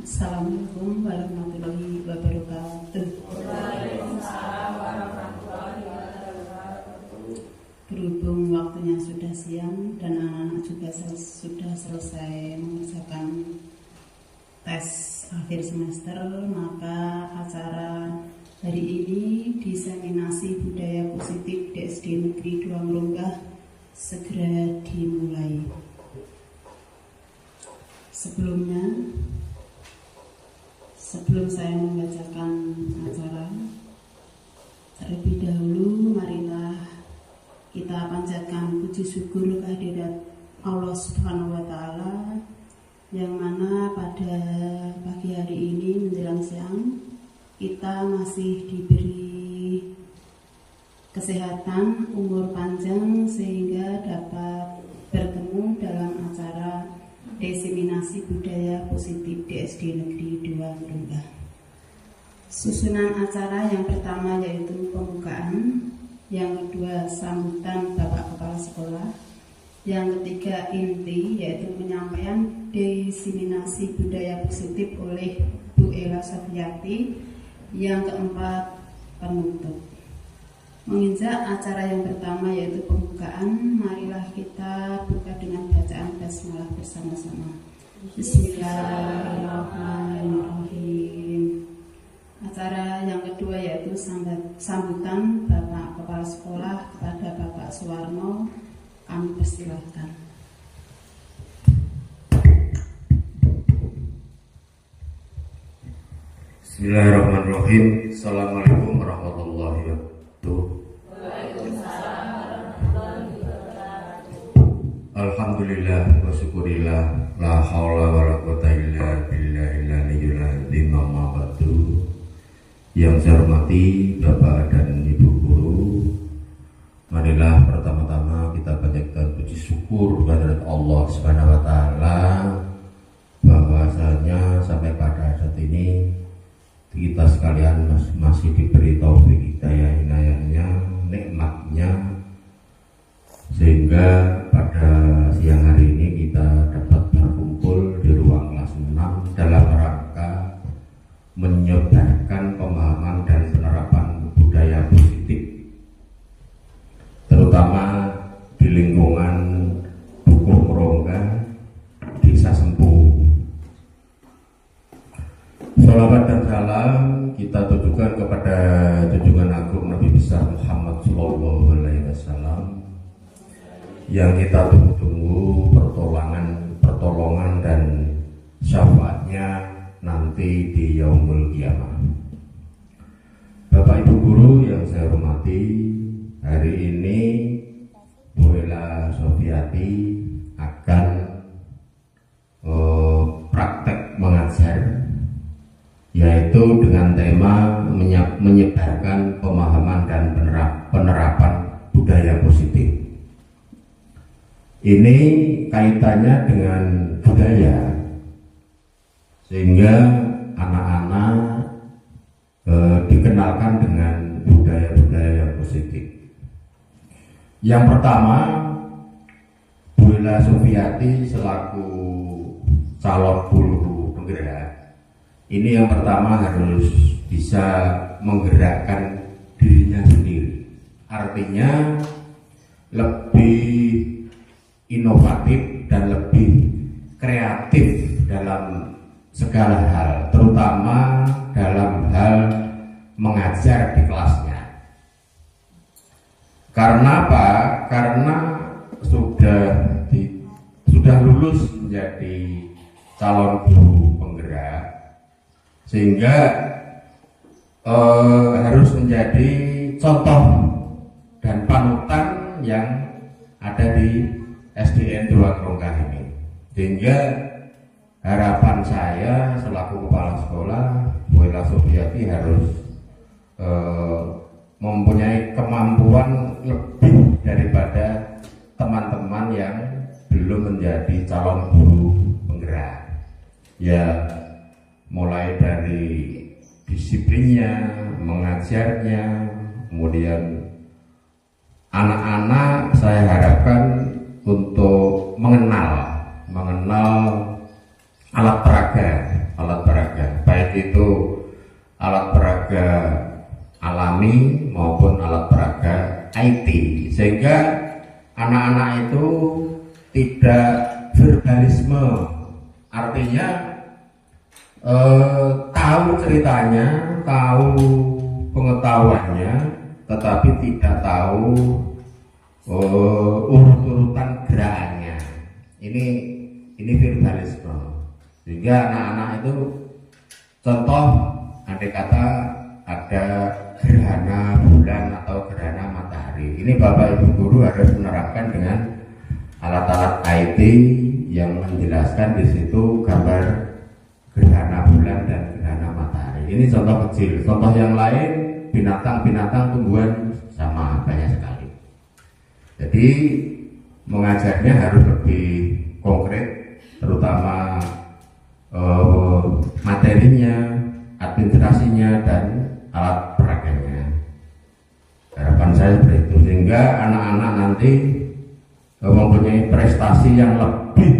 Assalamualaikum warahmatullahi wabarakatuh. Berhubung waktunya sudah siang dan anak-anak juga sudah selesai mengerjakan tes akhir semester, maka acara hari ini diseminasi budaya positif DSD Negeri 2 Meronggah segera dimulai. Sebelum saya membacakan acara, terlebih dahulu marilah kita panjatkan puji syukur kehadirat Allah Subhanahu wa Ta'ala, yang mana pada pagi hari ini menjelang siang kita masih diberi kesehatan, umur panjang sehingga dapat bertemu dalam acara diseminasi budaya positif DSD Negeri 2 Meronggah. Susunan acara yang pertama yaitu pembukaan, yang kedua sambutan Bapak Kepala Sekolah, yang ketiga inti yaitu penyampaian diseminasi budaya positif oleh Bu Ela Safiyati, yang keempat penutup. Menginjak acara yang pertama yaitu pembukaan, marilah kita buka dengan bacaan basmalah bersama-sama. Bismillahirrahmanirrahim. Acara yang kedua yaitu sambutan Bapak Kepala Sekolah kepada Bapak Suwarno. Kami persilahkan. Bismillahirrahmanirrahim. Assalamualaikum warahmatullahi wabarakatuh. Alhamdulillah wa syukurillah, la haula wa la quwwata illa billahil aliyyil azim. Amma ba'du. Yang saya hormati Bapak dan Ibu guru, marilah pertama-tama kita panjatkan puji syukur kepada Allah Subhanahu wa Ta'ala bahwasanya sampai pada saat ini kita sekalian masih diberi taufik hidayah inayahnya, nikmatnya, sehingga pada siang hari ini kita dapat berkumpul di ruang kelas 6 dalam rangka menyebarkan pemahaman dan penerapan budaya positif, terutama di lingkungan Dukuh Meronggah, Desa Sempu. Sholawat dan salam kita tujukan kepada junjungan agung Nabi besar Muhammad Sallallahu Alaihi Wasallam, yang kita tunggu-tunggu pertolongan dan syafaatnya nanti di Yaumul Qiyamah. Bapak Ibu guru yang saya hormati, hari ini Bu Ela Safiyati akan praktek mengajar yaitu dengan tema menyebarkan pemahaman dan penerapan budaya positif. Ini kaitannya dengan budaya, sehingga anak-anak dikenalkan dengan budaya-budaya yang positif. Yang pertama, Bu Ella Sufiati selaku calon guru penggerak, ini yang pertama harus bisa menggerakkan dirinya sendiri. Artinya lebih inovatif dan lebih kreatif dalam segala hal, terutama dalam hal mengajar di kelasnya. Karena apa? Karena sudah lulus menjadi calon guru penggerak, sehingga harus menjadi contoh dan panutan yang ada di SDN 2 Krongkah ini. Sehingga harapan saya selaku kepala sekolah, Bu Ella Sufiati harus mempunyai kemampuan lebih daripada teman-teman yang belum menjadi calon guru penggerak. Ya, mulai dari disiplinnya, mengajarnya, kemudian anak-anak saya harapkan untuk mengenal alat peraga, baik itu alat peraga alami maupun alat peraga IT, sehingga anak-anak itu tidak verbalisme, artinya tahu ceritanya, tahu pengetahuannya, tetapi tidak tahu urut-urutan gerakannya. Ini verbalisme, sehingga anak-anak itu contoh, andai kata ada gerhana bulan atau gerhana matahari, ini Bapak Ibu guru harus menerapkan dengan alat-alat IT yang menjelaskan di situ gambar gerhana bulan dan gerhana matahari. Ini contoh kecil. Contoh yang lain, binatang-binatang, tumbuhan sama banyak sekali. Jadi mengajarnya harus lebih konkret, terutama materinya, administrasinya, dan alat peraganya. Harapan saya seperti itu, sehingga anak-anak nanti mempunyai prestasi yang lebih,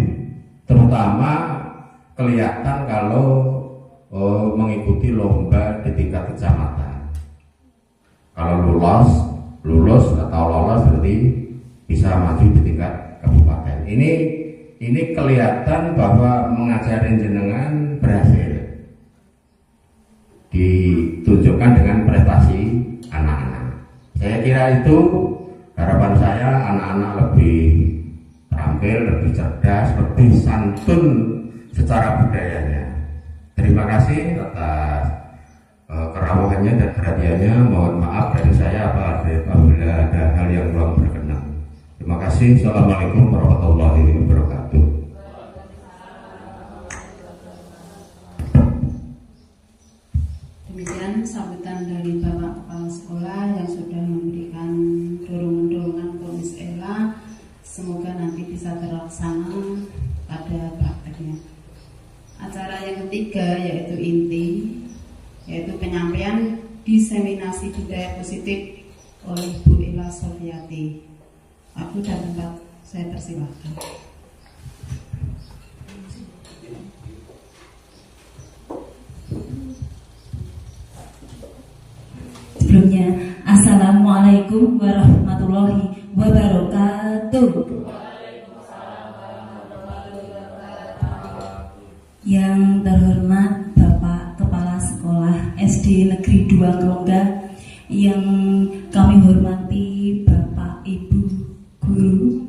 terutama kelihatan kalau mengikuti lomba di tingkat kecamatan. Kalau lulus atau lolos berarti bisa maju di tingkat kabupaten. Ini kelihatan bahwa mengajarin jenengan berhasil, ditunjukkan dengan prestasi anak-anak. Saya kira itu harapan saya, anak-anak lebih terampil, lebih cerdas, lebih santun secara budayanya. Terima kasih atas kerawahannya dan perhatiannya. Mohon maaf dari saya apabila ada hal yang kurang berkenan. Terima kasih. Assalamualaikum warahmatullahi wabarakatuh. Demikian sambutan dari Bapak Kepala Sekolah yang sudah memberikan dorongan-dorongan ke Miss Ella. Semoga nanti bisa terlaksana pada prakteknya. Acara yang ketiga yaitu inti, yaitu penyampaian diseminasi budaya positif oleh Bu Ella Sufiati. Aku dan tempat saya persilahkan. Sebelumnya, Assalamualaikum warahmatullahi wabarakatuh. Yang terhormat Bapak Kepala Sekolah SD Negeri 2 Krongkah, yang kami hormati Bapak Ibu Guru.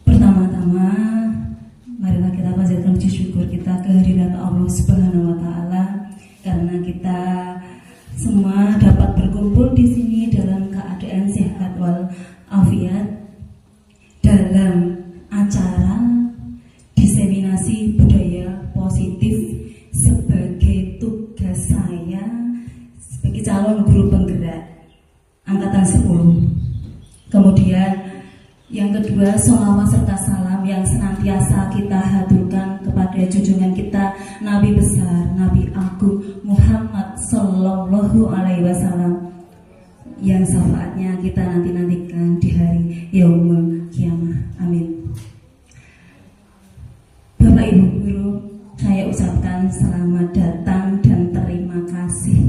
Pertama-tama, marilah kita panjatkan puji syukur kita kehadirat Allah Subhanahu wa Ta'ala, karena kita semua dapat berkumpul di sini dalam keadaan sehat wal afiat dalam acara diseminasi budaya positif sebagai calon guru penggerak angkatan 10. Kemudian yang kedua, sholawat serta salam yang senantiasa kita haturkan kepada junjungan kita Nabi besar, Nabi Agung Muhammad Sallallahu Alaihi Wasallam, yang syafaatnya kita nantikan di hari Yaumul Kiamah. Amin. Bapak Ibu Guru, saya ucapkan selamat datang dan terima kasih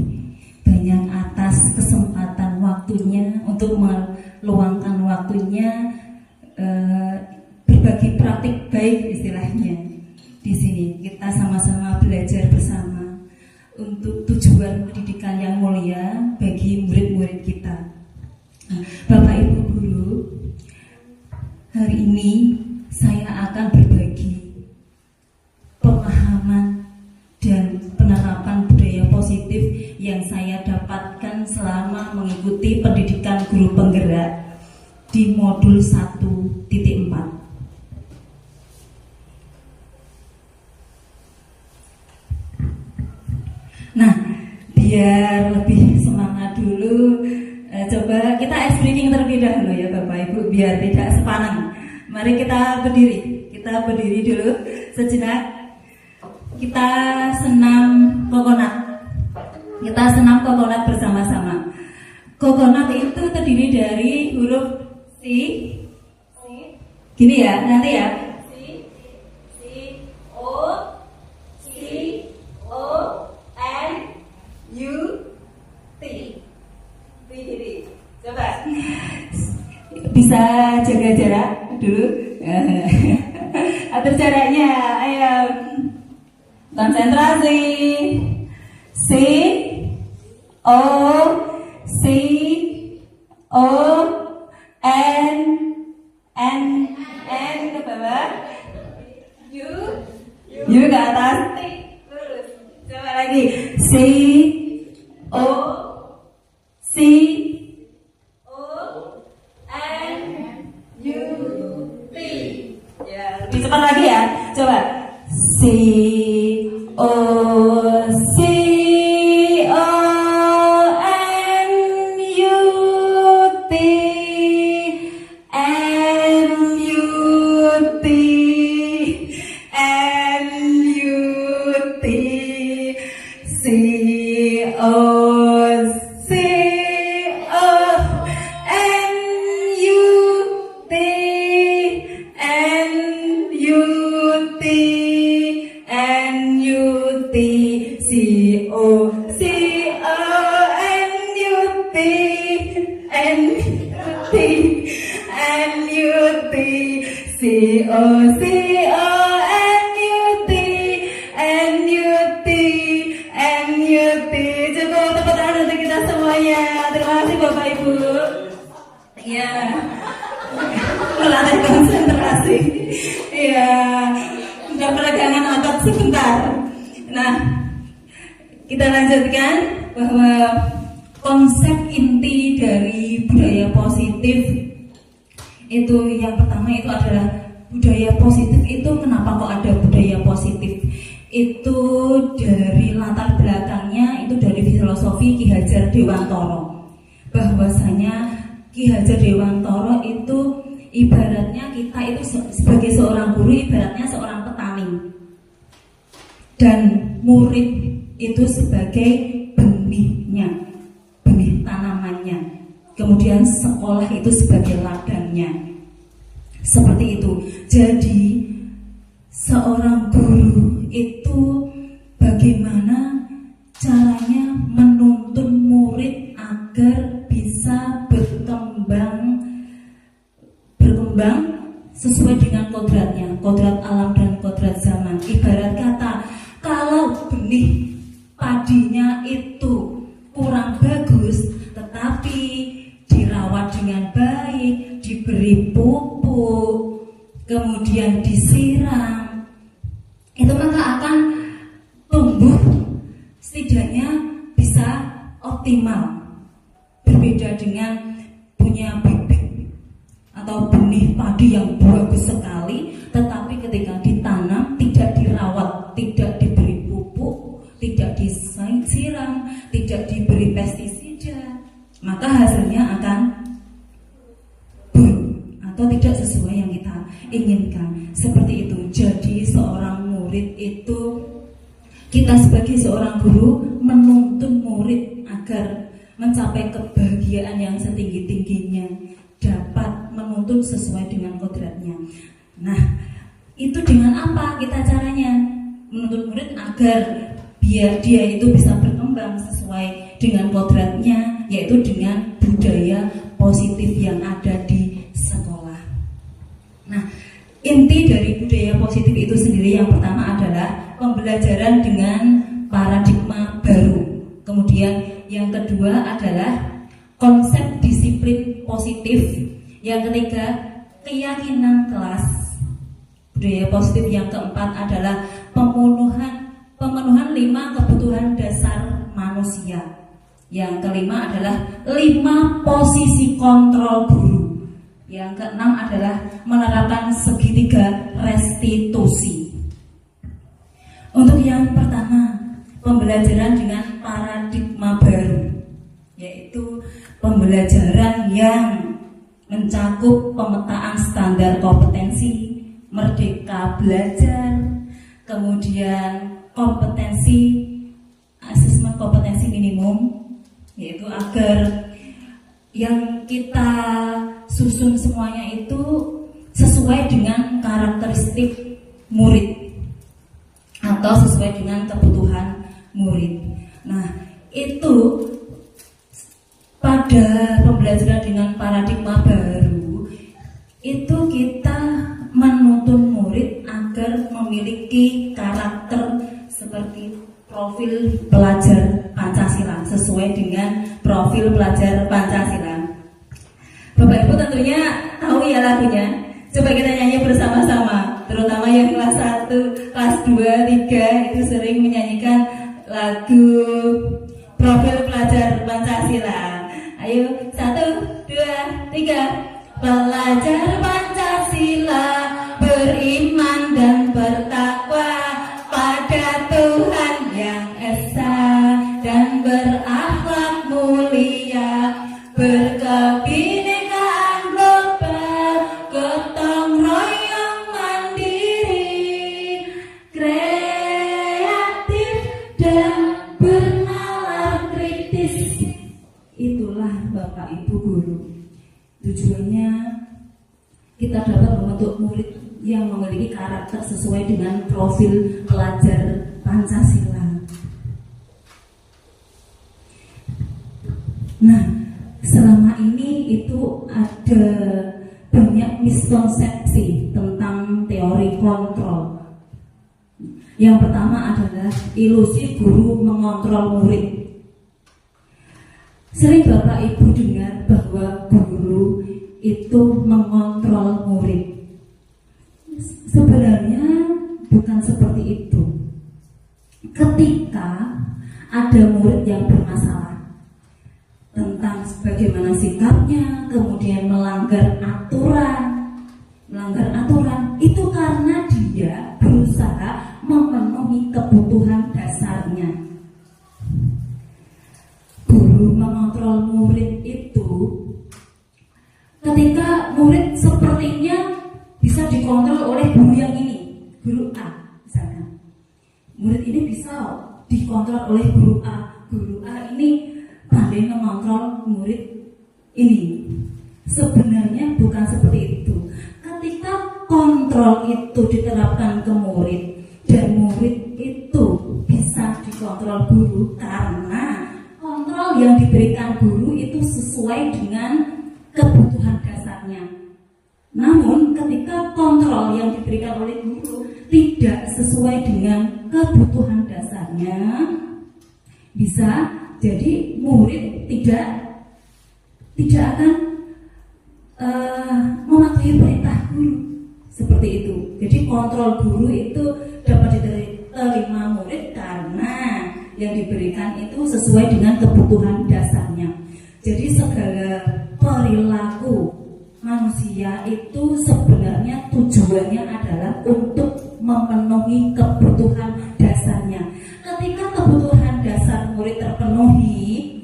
banyak atas kesempatan waktunya untuk meluangkan waktunya berbagi praktik baik istilahnya. Di sini kita sama-sama belajar bersama untuk tujuan pendidikan yang mulia bagi murid-murid kita. Nah, Bapak Ibu Guru, hari ini saya akan berbagi pemahaman dan penerapan budaya positif yang saya dapatkan selama mengikuti pendidikan guru penggerak di modul 1.4. Nah, biar lebih semangat dulu, coba kita ice breaking terlebih dahulu ya Bapak Ibu, biar tidak sepanang. Mari kita berdiri dulu sejenak. Kita senam kokonat bersama-sama. Kokonat itu terdiri dari huruf C, gini ya, nanti ya, C, O, N, U, T. Berdiri. Coba. Bisa jaga jarak dulu. Atur jaraknya. Ayo. Konsentrasi. C, O, N ke bawah, U ke atas, lurus. Coba lagi. C, O, N, U, T. Ya, lebih cepat lagi ya. Coba. C, O, Cukup tepuk tangan untuk kita semuanya. Terima kasih Bapak Ibu. Ya, melatih konsentrasi. Ya, udah peregangan otot sebentar. Nah, kita lanjutkan bahwa konsep inti dari budaya positif itu yang pertama itu adalah budaya positif itu kenapa kok ada budaya positif? Itu dari latar belakangnya itu dari filosofi Ki Hajar Dewantoro. Bahwasanya Ki Hajar Dewantoro itu ibaratnya kita itu sebagai seorang guru ibaratnya seorang petani. Dan murid itu sebagai benihnya, benih tanamannya. Kemudian sekolah itu sebagai ladangnya. Seperti itu. Jadi seorang guru itu bagaimana caranya menuntun murid agar bisa berkembang sesuai dengan kodratnya, kodrat alam dan kodrat zaman. Ibarat kata, kalau benih padinya itu kurang bagus, tetapi dirawat dengan baik, diberi pupuk, kemudian disiram, itu maka akan tumbuh setidaknya bisa optimal. Berbeda dengan punya bibit atau benih padi yang bagus sekali, tetapi ketika ditanam tidak dirawat, tidak diberi pupuk, tidak disiram, disiram, tidak diberi pestisida, maka hasilnya akan buruk atau tidak sesuai yang kita inginkan. Seperti itu. Jadi seorang murid itu, kita sebagai seorang guru menuntun murid agar mencapai kebahagiaan yang setinggi-tingginya, dapat menuntun sesuai dengan kodratnya. Nah, itu dengan apa kita caranya menuntun murid agar biar dia itu bisa berkembang sesuai dengan kodratnya, yaitu dengan budaya positif yang ada di sekolah. Nah, inti dari budaya positif itu sendiri yang pertama adalah pembelajaran dengan paradigma baru. Kemudian yang kedua adalah konsep disiplin positif. Yang ketiga, keyakinan kelas. Budaya positif yang keempat adalah pemenuhan 5 kebutuhan dasar manusia. Yang kelima adalah 5 posisi kontrol guru. Yang keenam adalah menerapkan segitiga restitusi. Untuk yang pertama, pembelajaran dengan paradigma baru, yaitu pembelajaran yang mencakup pemetaan standar kompetensi, merdeka belajar, kemudian kompetensi, asesmen kompetensi minimum, yaitu agar yang kita susun semuanya itu sesuai dengan karakteristik murid atau sesuai dengan kebutuhan murid. Nah, itu pada pembelajaran dengan paradigma baru itu kita menuntun murid agar memiliki karakter seperti profil pelajar Pancasila, sesuai dengan profil pelajar Pancasila. Bapak Ibu tentunya tahu ya lagunya. Coba kita nyanyi bersama-sama, terutama yang kelas 1, kelas 2, 3 itu sering menyanyikan lagu profil pelajar Pancasila. Ayo, 1, 2, 3. Pelajar Pancasila beriman dan bertakwa pada Tuhan yang esa dan berakhlak mulia, berkebinekaan global, gotong royong mandiri, kreatif dan bernalar kritis. Itulah Bapak Ibu guru. Tujuannya kita dapat membentuk murid yang memiliki karakter sesuai dengan profil pelajar Pancasila. Nah, selama ini itu ada banyak miskonsepsi tentang teori kontrol. Yang pertama adalah ilusi guru mengontrol murid. Sering Bapak Ibu dengar bahwa guru itu mengontrol murid. Sebenarnya bukan seperti itu. Ketika ada murid yang bermasalah tentang bagaimana sikapnya, kemudian melanggar aturan, itu karena dia berusaha memenuhi kebutuhan dasarnya. Guru mengontrol murid itu ketika murid sepertinya bisa dikontrol oleh guru yang ini, guru A misalkan. Murid ini bisa dikontrol oleh guru A. Guru A ini pandai mengontrol murid ini. Sebenarnya bukan seperti itu. Ketika kontrol itu diterapkan ke murid dan murid itu bisa dikontrol guru karena kontrol yang diberikan guru itu sesuai dengan kebutuhan dasarnya. Namun ketika kontrol yang diberikan oleh guru tidak sesuai dengan kebutuhan dasarnya, bisa jadi murid tidak akan mematuhi perintah guru. Seperti itu. Jadi kontrol guru itu dapat diterima murid karena yang diberikan itu sesuai dengan kebutuhan dasarnya. Jadi segala perilaku manusia itu sebenarnya tujuannya adalah untuk memenuhi kebutuhan dasarnya. Ketika kebutuhan terpenuhi,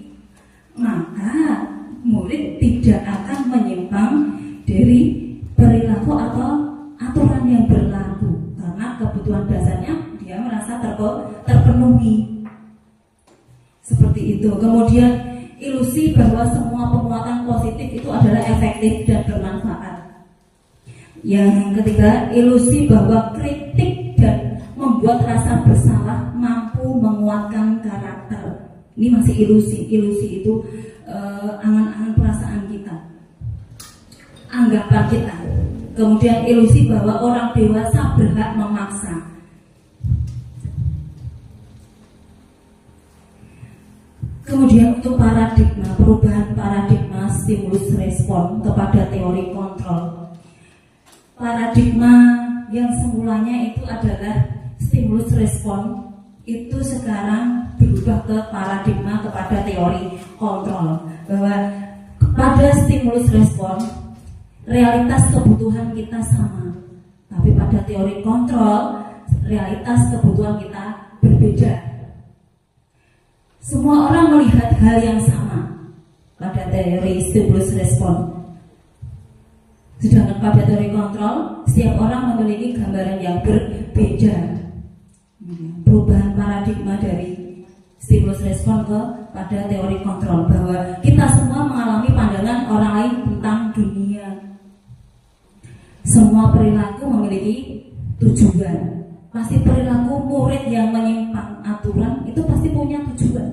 maka murid tidak akan menyimpang dari perilaku atau aturan yang berlaku karena kebutuhan dasarnya dia merasa terpenuhi. Seperti itu. Kemudian ilusi bahwa semua penguatan positif itu adalah efektif dan bermanfaat. Yang ketiga, ilusi bahwa kritik dan membuat rasa bersalah mampu menguatkan karakter. Ini masih ilusi. Ilusi itu angan-angan perasaan kita, anggapan kita. Kemudian ilusi bahwa orang dewasa berhak memaksa. Kemudian untuk paradigma, perubahan paradigma stimulus respon kepada teori kontrol. Paradigma yang semulanya itu adalah stimulus respon itu sekarang berubah ke paradigma kepada teori kontrol, bahwa pada stimulus respon realitas kebutuhan kita sama, tapi pada teori kontrol realitas kebutuhan kita berbeda. Semua orang melihat hal yang sama pada teori stimulus respon, sedangkan pada teori kontrol setiap orang memiliki gambaran yang berbeda. Perubahan paradigma dari stimulus respon pada teori kontrol, bahwa kita semua mengalami pandangan orang lain tentang dunia. Semua perilaku memiliki tujuan. Pasti perilaku murid yang menyimpang aturan itu pasti punya tujuan.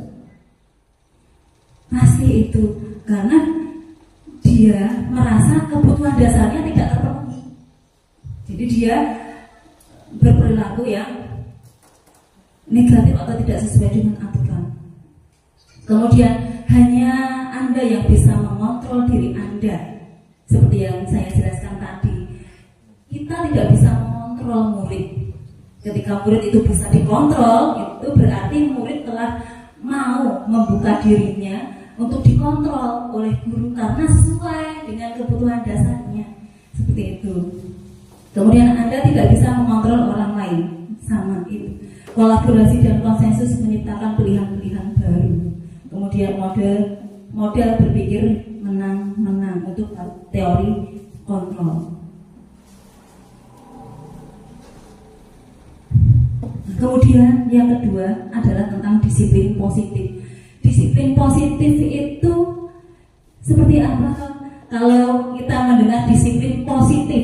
Pasti itu karena dia merasa kebutuhan dasarnya tidak terpenuhi. Jadi dia berperilaku yang negatif atau tidak sesuai dengan aturan. Kemudian hanya Anda yang bisa mengontrol diri Anda. Seperti yang saya jelaskan tadi, kita tidak bisa mengontrol murid. Ketika murid itu bisa dikontrol, itu berarti murid telah mau membuka dirinya untuk dikontrol oleh guru karena sesuai dengan kebutuhan dasarnya. Seperti itu. Kemudian Anda tidak bisa mengontrol orang lain. Sama itu. Kolaborasi dan konsensus menciptakan pilihan-pilihan baru. Kemudian model berpikir menang-menang untuk teori kontrol. Kemudian yang kedua adalah tentang disiplin positif. Disiplin positif itu seperti apa? Kalau kita mendengar disiplin positif,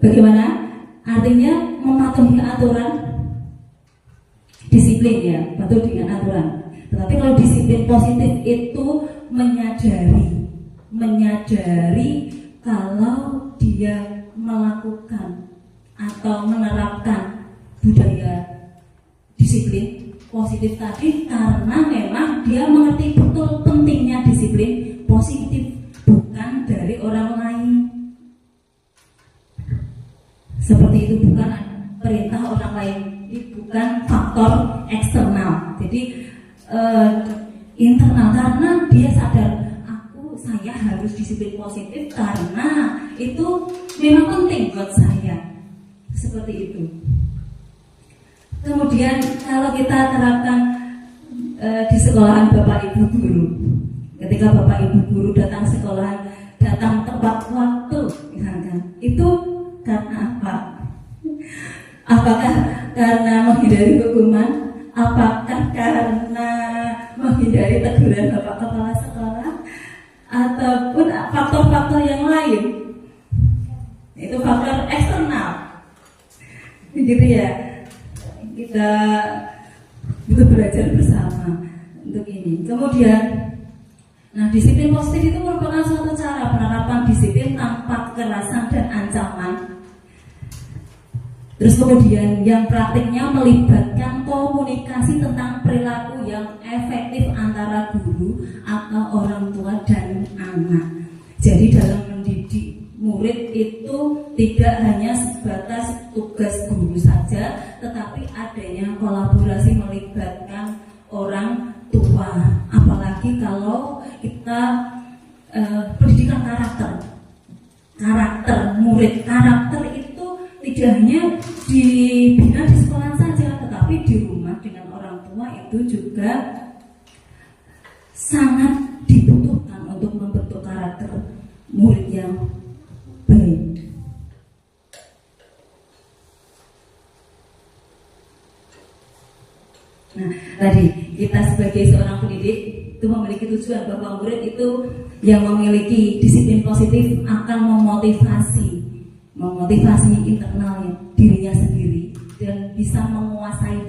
bagaimana? Artinya mematuhi aturan, disiplin ya, patuh dengan aturan. Tetapi kalau disiplin positif itu menyadari kalau dia melakukan atau menerapkan budaya disiplin positif tadi karena memang dia mengerti betul pentingnya disiplin positif, bukan dari orang lain. Seperti itu, bukan perintah orang lain, bukan faktor eksternal. Jadi internal, karena dia sadar saya harus disiplin positif karena itu memang penting buat saya. Seperti itu. Kemudian kalau kita terapkan di sekolahan Bapak Ibu guru, ketika Bapak Ibu guru datang sekolahan, datang tepat waktu misalkan, itu karena apa? Apakah karena menghindari hukuman? Apakah karena menghindari teguran Bapak Kepala Sekolah? Ataupun faktor-faktor yang lain? Itu faktor eksternal. Begitu ya. Kita butuh belajar bersama untuk ini. Kemudian, disiplin positif itu merupakan suatu cara penerapan disiplin tanpa kekerasan dan ancaman. Terus kemudian yang praktiknya melibatkan komunikasi tentang perilaku yang efektif antara guru atau orang tua dan anak. Jadi dalam mendidik murid itu tidak hanya sebatas tugas guru saja, tetapi adanya kolaborasi melibatkan orang tua. Apalagi kalau kita pendidikan karakter murid, karakter itu tidak hanya dibina di sekolah saja, tetapi di rumah dengan dengan orang tua itu juga sangat dibutuhkan untuk membentuk karakter murid yang baik. Nah, tadi kita sebagai seorang pendidik itu memiliki tujuan bahwa murid itu yang memiliki disiplin positif akan memotivasi internalnya dirinya sendiri dan bisa menguasai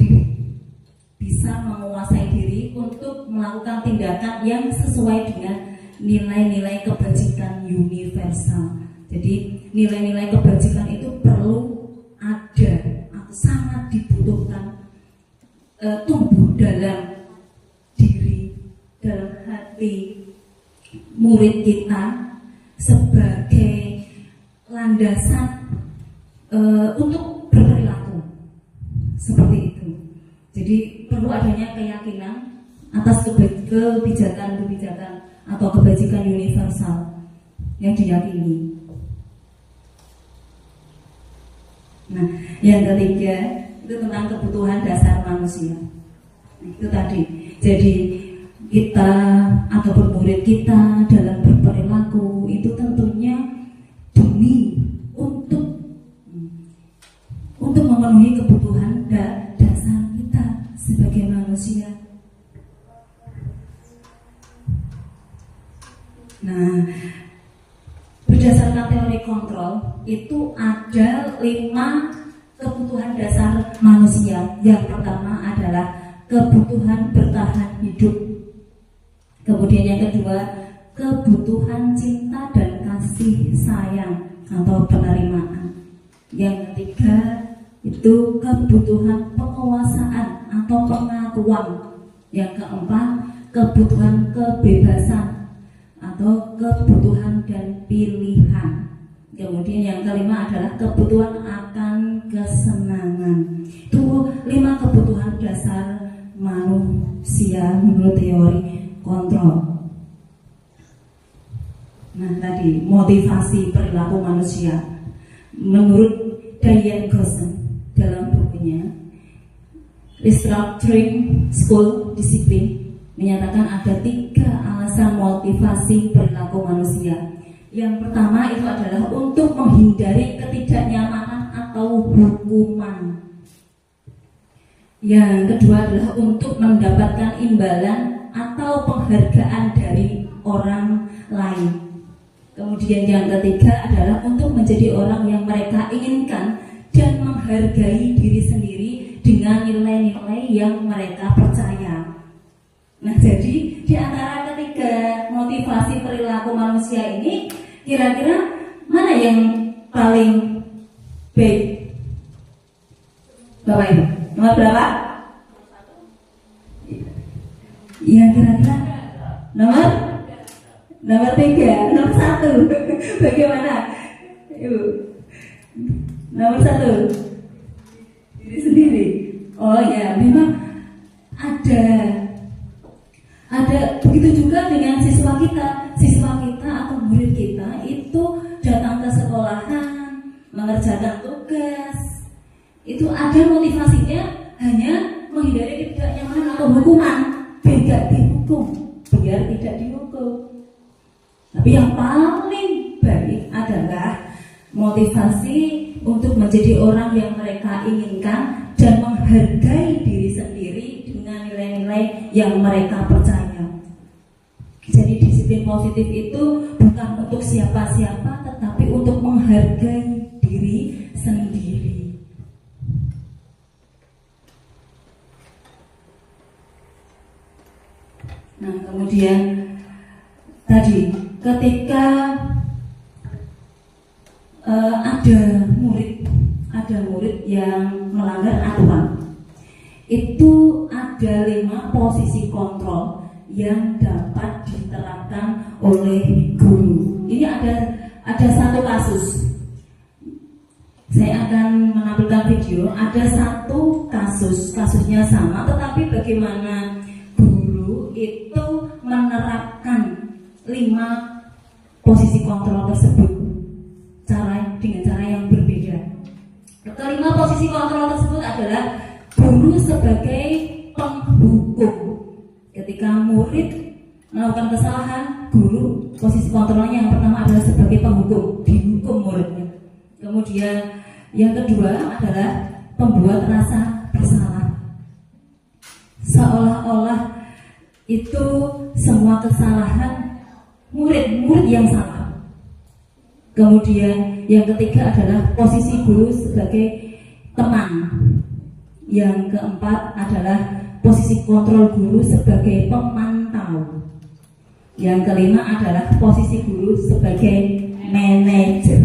diri untuk melakukan tindakan yang sesuai dengan nilai-nilai kebajikan universal. Jadi nilai-nilai kebajikan itu perlu ada atau sangat dibutuhkan tumbuh dalam diri, dalam hati murid kita sebagai landasan untuk berperilaku seperti itu. Jadi perlu adanya keyakinan atas kebijakan atau kebajikan universal yang diyakini. Nah, yang ketiga itu tentang kebutuhan dasar manusia. Nah, itu tadi. Jadi kita atau murid kita dalam berperilaku itu tentunya demi untuk memenuhi kebutuhan dasar kita sebagai manusia. Nah, berdasarkan teori kontrol itu ada 5 kebutuhan dasar manusia. Yang pertama adalah kebutuhan bertahan hidup. Kemudian yang kedua, kebutuhan cinta dan kasih sayang atau penerimaan. Yang ketiga itu kebutuhan penguasaan atau pengakuan. Yang keempat, kebutuhan kebebasan atau kebutuhan dan pilihan. Kemudian yang kelima adalah kebutuhan akan kesenangan. Itu 5 kebutuhan dasar manusia menurut teori kontrol. Nah, tadi motivasi perilaku manusia menurut Diane Gosson dalam bukunya Restructuring School Discipline menyatakan ada 3 alasan motivasi perilaku manusia. Yang pertama itu adalah untuk menghindari ketidaknyamanan atau hukuman. Yang kedua adalah untuk mendapatkan imbalan atau penghargaan dari orang lain. Kemudian yang ketiga adalah untuk menjadi orang yang mereka inginkan dan menghargai diri sendiri dengan nilai-nilai yang mereka percaya. Nah, jadi di antara ketiga motivasi perilaku manusia ini, kira-kira mana yang paling baik? Bapak Ibu, nomor berapa? Ya, kira-kira nomor 3, nomor 1. Bagaimana? Ibu, nomor 1 diri sendiri. Oh ya, memang ada begitu juga dengan siswa kita atau murid kita itu datang ke sekolahan mengerjakan tugas, itu ada motivasinya hanya menghindari ketidaknyamanan atau hukuman, biar tidak dihukum. Tapi yang paling baik adalah motivasi untuk menjadi orang yang mereka inginkan dan menghargai diri sendiri dengan nilai-nilai yang mereka percaya. Jadi disiplin positif itu bukan untuk siapa-siapa, tetapi untuk menghargai diri sendiri. Nah, kemudian tadi ketika ada murid yang melanggar aturan, itu ada 5 posisi kontrol yang dapat diterapkan oleh guru. Ini ada satu kasus. Saya akan menampilkan video. Ada satu kasusnya sama, tetapi bagaimana guru itu menerapkan 5 posisi kontrol tersebut dengan cara yang berbeda. Kelima posisi kontrol tersebut adalah guru sebagai ketika murid melakukan kesalahan, guru posisi kontrolnya yang pertama adalah sebagai penghukum, dihukum muridnya. Kemudian yang kedua adalah pembuat rasa bersalah. Seolah-olah itu semua kesalahan murid yang salah. Kemudian yang ketiga adalah posisi guru sebagai teman. Yang keempat adalah posisi kontrol guru sebagai pemantau. Yang kelima adalah posisi guru sebagai manajer.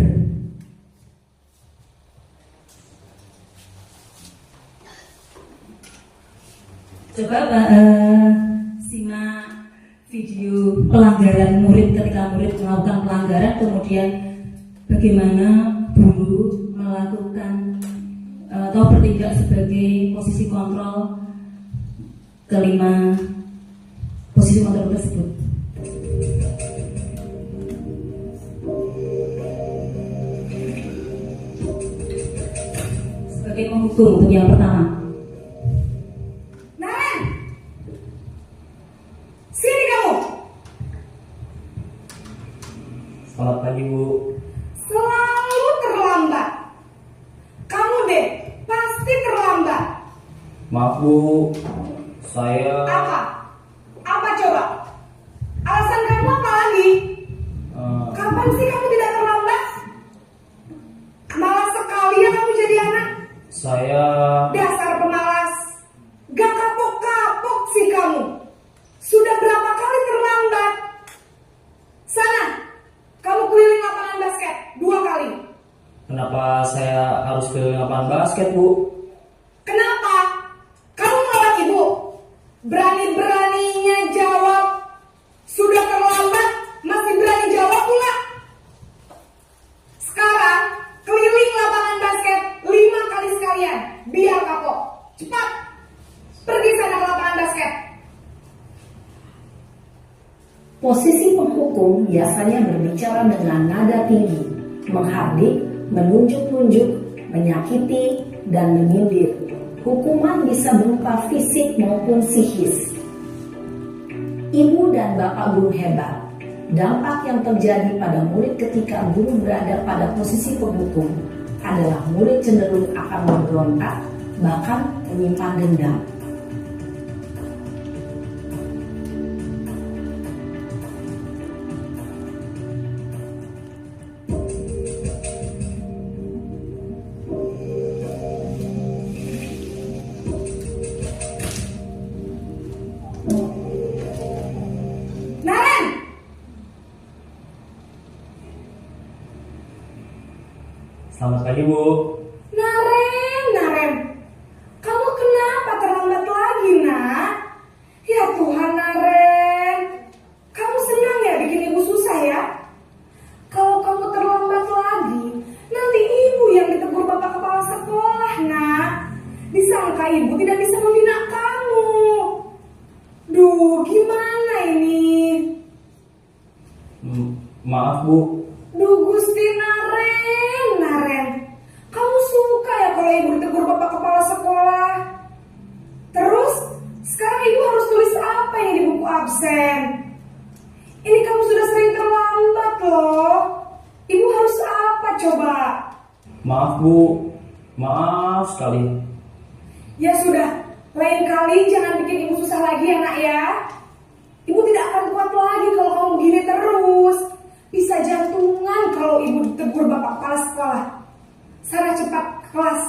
Coba simak video pelanggaran murid ketika murid melakukan pelanggaran, kemudian bagaimana guru melakukan atau bertindak sebagai posisi kontrol kelima posisi kontrol tersebut. Sebagai penghukum untuk yang pertama. Naren, sini kamu. Selamat pagi, Bu. Selalu terlambat. Kamu deh, pasti terlambat. Maaf, Bu. Saya Apa? Apa coba? Alasan kamu apa lagi? Kapan sih kamu tidak terlambat? Malas sekali ya kamu jadi anak. saya Dasar pemalas. Gak kapok-kapok sih kamu. Sudah berapa kali terlambat? Sana, kamu keliling lapangan basket 2 kali. kenapa saya harus ke lapangan basket, Bu? Kenapa? Kamu ngelawan ibu? Berani-beraninya jawab. Sudah terlambat, masih berani jawab pula. Sekarang, keliling lapangan basket 5 kali sekalian. Biar kapok. Cepat. Pergi sana ke lapangan basket. Posisi penghukum biasanya berbicara dengan nada tinggi, menghardik, menunjuk-nunjuk, menyakiti, dan menyindir. Hukuman bisa berupa fisik maupun psikis. Ibu dan bapak guru hebat. Dampak yang terjadi pada murid ketika guru berada pada posisi penghukum adalah murid cenderung akan memberontak, bahkan menyimpan dendam. Naren! Selamat pagi, Bu. Naren. Kamu kenapa terlambat lagi, nak? Ya Tuhan, Naren. Kamu senang ya bikin ibu susah ya? Kalau kamu terlambat lagi, nanti ibu yang ditegur bapak kepala sekolah, nak. Disangka ibu tidak bisa membina kamu. Duh, gimana ini? Maaf, Bu. Duh Gusti Naren. Kamu suka ya kalau ibu ditegur bapak kepala sekolah? Terus, sekarang ibu harus tulis apa ini di buku absen? Ini kamu sudah sering terlambat loh. Ibu harus apa coba? Maaf, Bu. Maaf sekali. Ya sudah, lain kali jangan bikin ibu susah lagi ya nak ya. Ibu tidak akan kuat lagi kalau kamu begini terus. Bisa jantungan kalau ibu ditegur bapak kepala sekolah. Sana cepat ke kelas.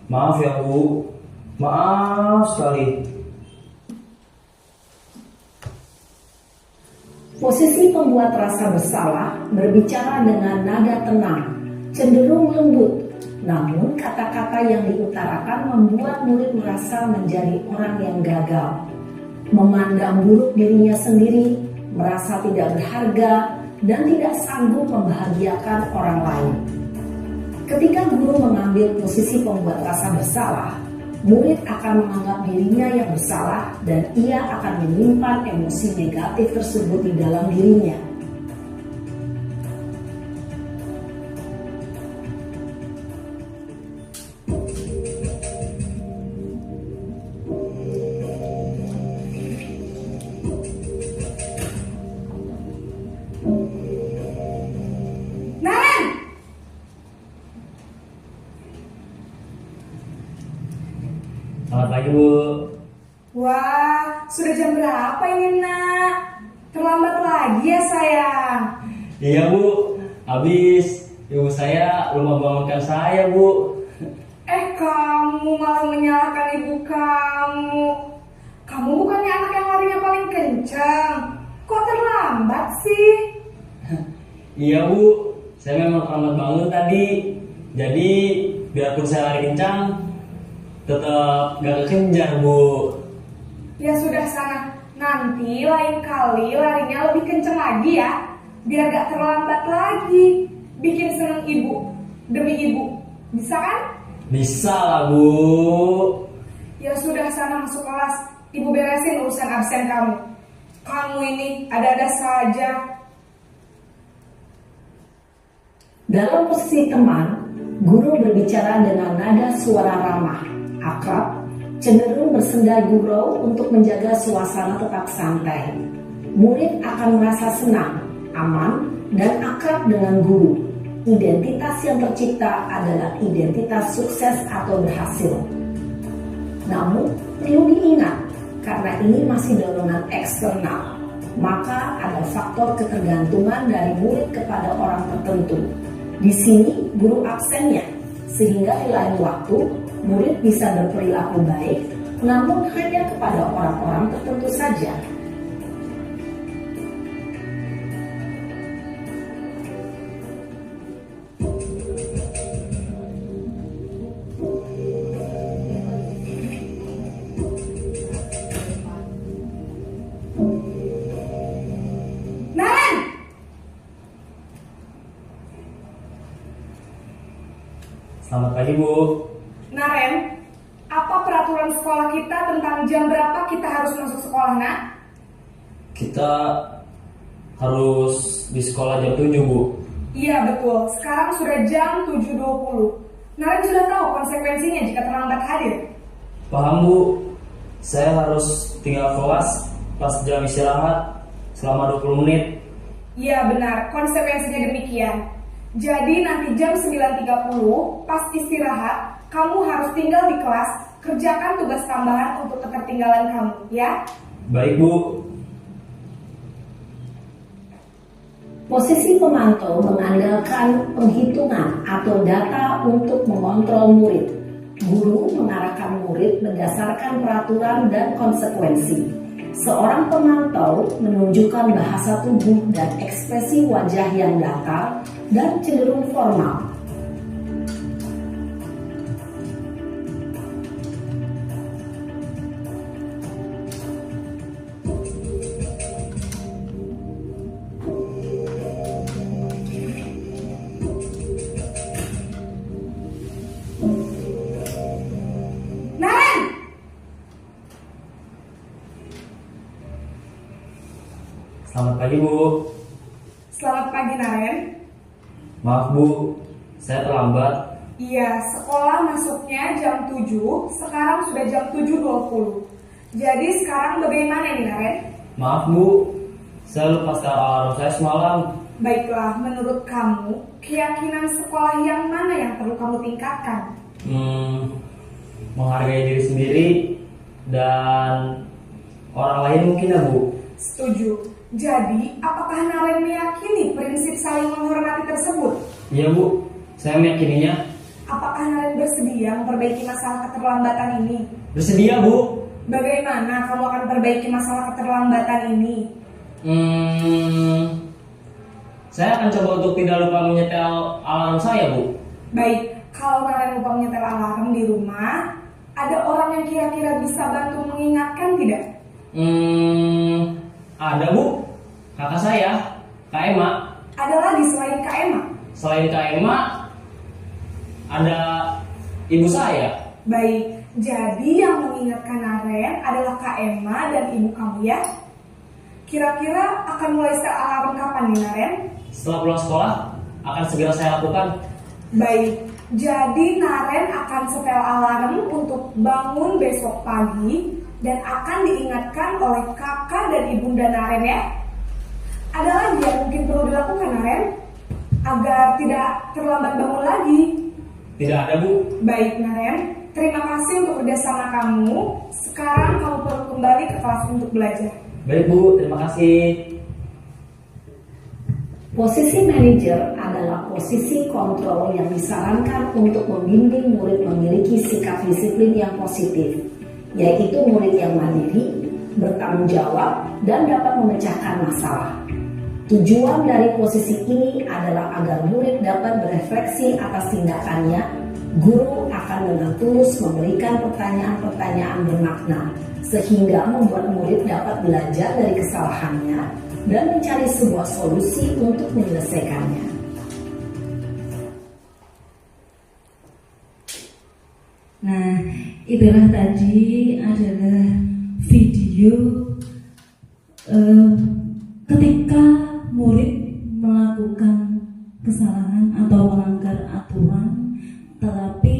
Maaf ya, Bu. Maaf sekali. Posisi pembuat rasa bersalah berbicara dengan nada tenang, cenderung lembut. Namun kata-kata yang diutarakan membuat murid merasa menjadi orang yang gagal, memandang buruk dirinya sendiri, merasa tidak berharga, dan tidak sanggup membahagiakan orang lain. Ketika guru mengambil posisi pembuat rasa bersalah, murid akan menganggap dirinya yang bersalah dan ia akan menyimpan emosi negatif tersebut di dalam dirinya. Bu. Wah, sudah jam berapa ini nak? Terlambat lagi ya sayang. Iya Bu, habis ibu saya lupa bangunkan saya Bu. Kamu malah menyalahkan ibu kamu. Kamu bukannya anak yang larinya paling kencang. Kok terlambat sih? Iya Bu, saya memang terlambat bangun tadi. Jadi biarpun saya lari kencang, tetap gak kekejar Bu. Ya sudah sana. Nanti lain kali larinya lebih kencang lagi ya. Biar gak terlambat lagi. Bikin seneng ibu. Demi ibu. Bisa kan? Bisa lah Bu. Ya sudah sana masuk kelas. Ibu beresin urusan absen kamu. Kamu ini ada-ada saja. Dalam posisi teman, guru berbicara dengan nada suara ramah, akrab, cenderung bersenda gurau untuk menjaga suasana tetap santai. Murid akan merasa senang, aman, dan akrab dengan guru. Identitas yang tercipta adalah identitas sukses atau berhasil. Namun, perlu diingat, karena ini masih dorongan eksternal, maka ada faktor ketergantungan dari murid kepada orang tertentu. Di sini, guru absennya, sehingga di lain waktu, murid bisa berperilaku baik, namun hanya kepada orang-orang tertentu saja. Naren! Selamat pagi Bu. Naren, apa peraturan sekolah kita tentang jam berapa kita harus masuk sekolah, nak? Kita harus di sekolah jam 7 Bu. Iya betul, sekarang sudah jam 7.20. Naren sudah tahu konsekuensinya jika terlambat hadir. Paham Bu. Saya harus tinggal kelas pas jam istirahat selama 20 menit. Iya benar, konsekuensinya demikian. Jadi nanti jam 9.30 pas istirahat, kamu harus tinggal di kelas, kerjakan tugas tambahan untuk ketertinggalan kamu, ya? Baik Bu. Posisi pemantau mengandalkan penghitungan atau data untuk mengontrol murid. Guru mengarahkan murid berdasarkan peraturan dan konsekuensi. Seorang pemantau menunjukkan bahasa tubuh dan ekspresi wajah yang datar dan cenderung formal. Naren! Selamat pagi Bu. Selamat pagi, Naren. Maaf Bu, saya terlambat. Iya, sekolah masuknya jam 7, sekarang sudah jam 7.20. Jadi sekarang bagaimana nih, Naren? Maaf Bu, saya lupa setel alarm saya semalam. Baiklah, menurut kamu, keyakinan sekolah yang mana yang perlu kamu tingkatkan? Menghargai diri sendiri dan orang lain mungkin ya Bu. Setuju. Jadi, apakah Naren meyakini prinsip saling menghormati tersebut? Iya Bu, saya meyakininya. Apakah Naren bersedia memperbaiki masalah keterlambatan ini? Bersedia Bu. Bagaimana kamu akan perbaiki masalah keterlambatan ini? Saya akan coba untuk tidak lupa menyetel alarm saya Bu. Baik, kalau Naren lupa menyetel alarm di rumah, ada orang yang kira-kira bisa bantu mengingatkan tidak? Ada Bu, kakak saya, Kak Emma. Ada lagi selain Kak Emma? Selain Kak Emma, ada ibu saya. Baik, jadi yang mengingatkan Naren adalah Kak Emma dan ibu kamu ya? Kira-kira akan mulai setel alarm kapan nih, Naren? Setelah pulang sekolah, akan segera saya lakukan. Baik, jadi Naren akan setel alarm untuk bangun besok pagi dan akan diingatkan oleh kakak dan ibunda Naren ya. Ada lagi yang mungkin perlu dilakukan, Naren, agar tidak terlambat bangun lagi? Tidak ada Bu. Baik, Naren. terima kasih untuk kerjasama kamu. Sekarang kamu perlu kembali ke kelas untuk belajar. Baik Bu, terima kasih. Posisi manajer adalah posisi kontrol yang disarankan untuk membimbing murid memiliki sikap disiplin yang positif, yaitu murid yang mandiri, bertanggung jawab, dan dapat memecahkan masalah. Tujuan dari posisi ini adalah agar murid dapat berefleksi atas tindakannya. Guru akan dengan tulus memberikan pertanyaan-pertanyaan bermakna, sehingga membuat murid dapat belajar dari kesalahannya dan mencari sebuah solusi untuk menyelesaikannya. Nah, itulah tadi adalah video ketika murid melakukan kesalahan atau melanggar aturan, tetapi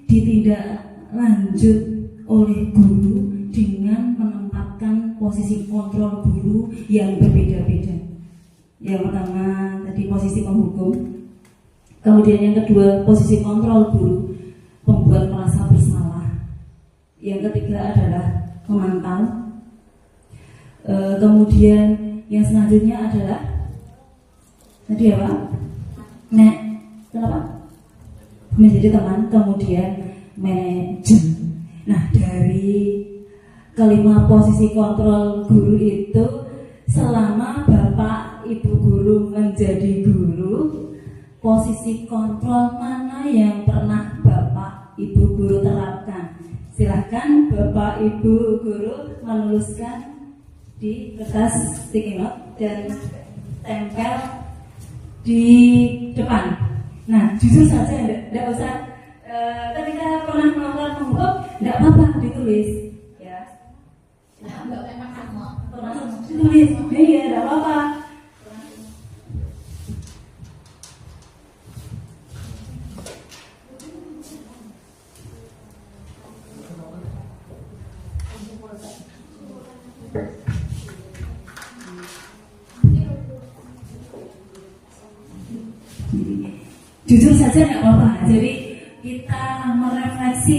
ditindak lanjut oleh guru dengan menempatkan posisi kontrol guru yang berbeda-beda. Yang pertama tadi posisi penghukum, kemudian yang kedua posisi kontrol guru, membuat merasa bersalah. Yang ketiga adalah memantau. Kemudian yang selanjutnya adalah tadi apa? Kenapa? Menjadi teman, kemudian manajer. Nah, dari kelima posisi kontrol guru itu, selama Bapak Ibu guru menjadi guru, posisi kontrol mana yang pernah Bapak Ibu guru terapkan? Silahkan Bapak Ibu guru menuliskan di kertas sticky note dan tempel di depan. Nah, jujur saja, tidak usah ketika pernah melakukan penghukum, tidak apa-apa ditulis, ya. Ditulis, iya, tidak apa-apa. Jujur saja nggak apa-apa. Jadi kita merefleksi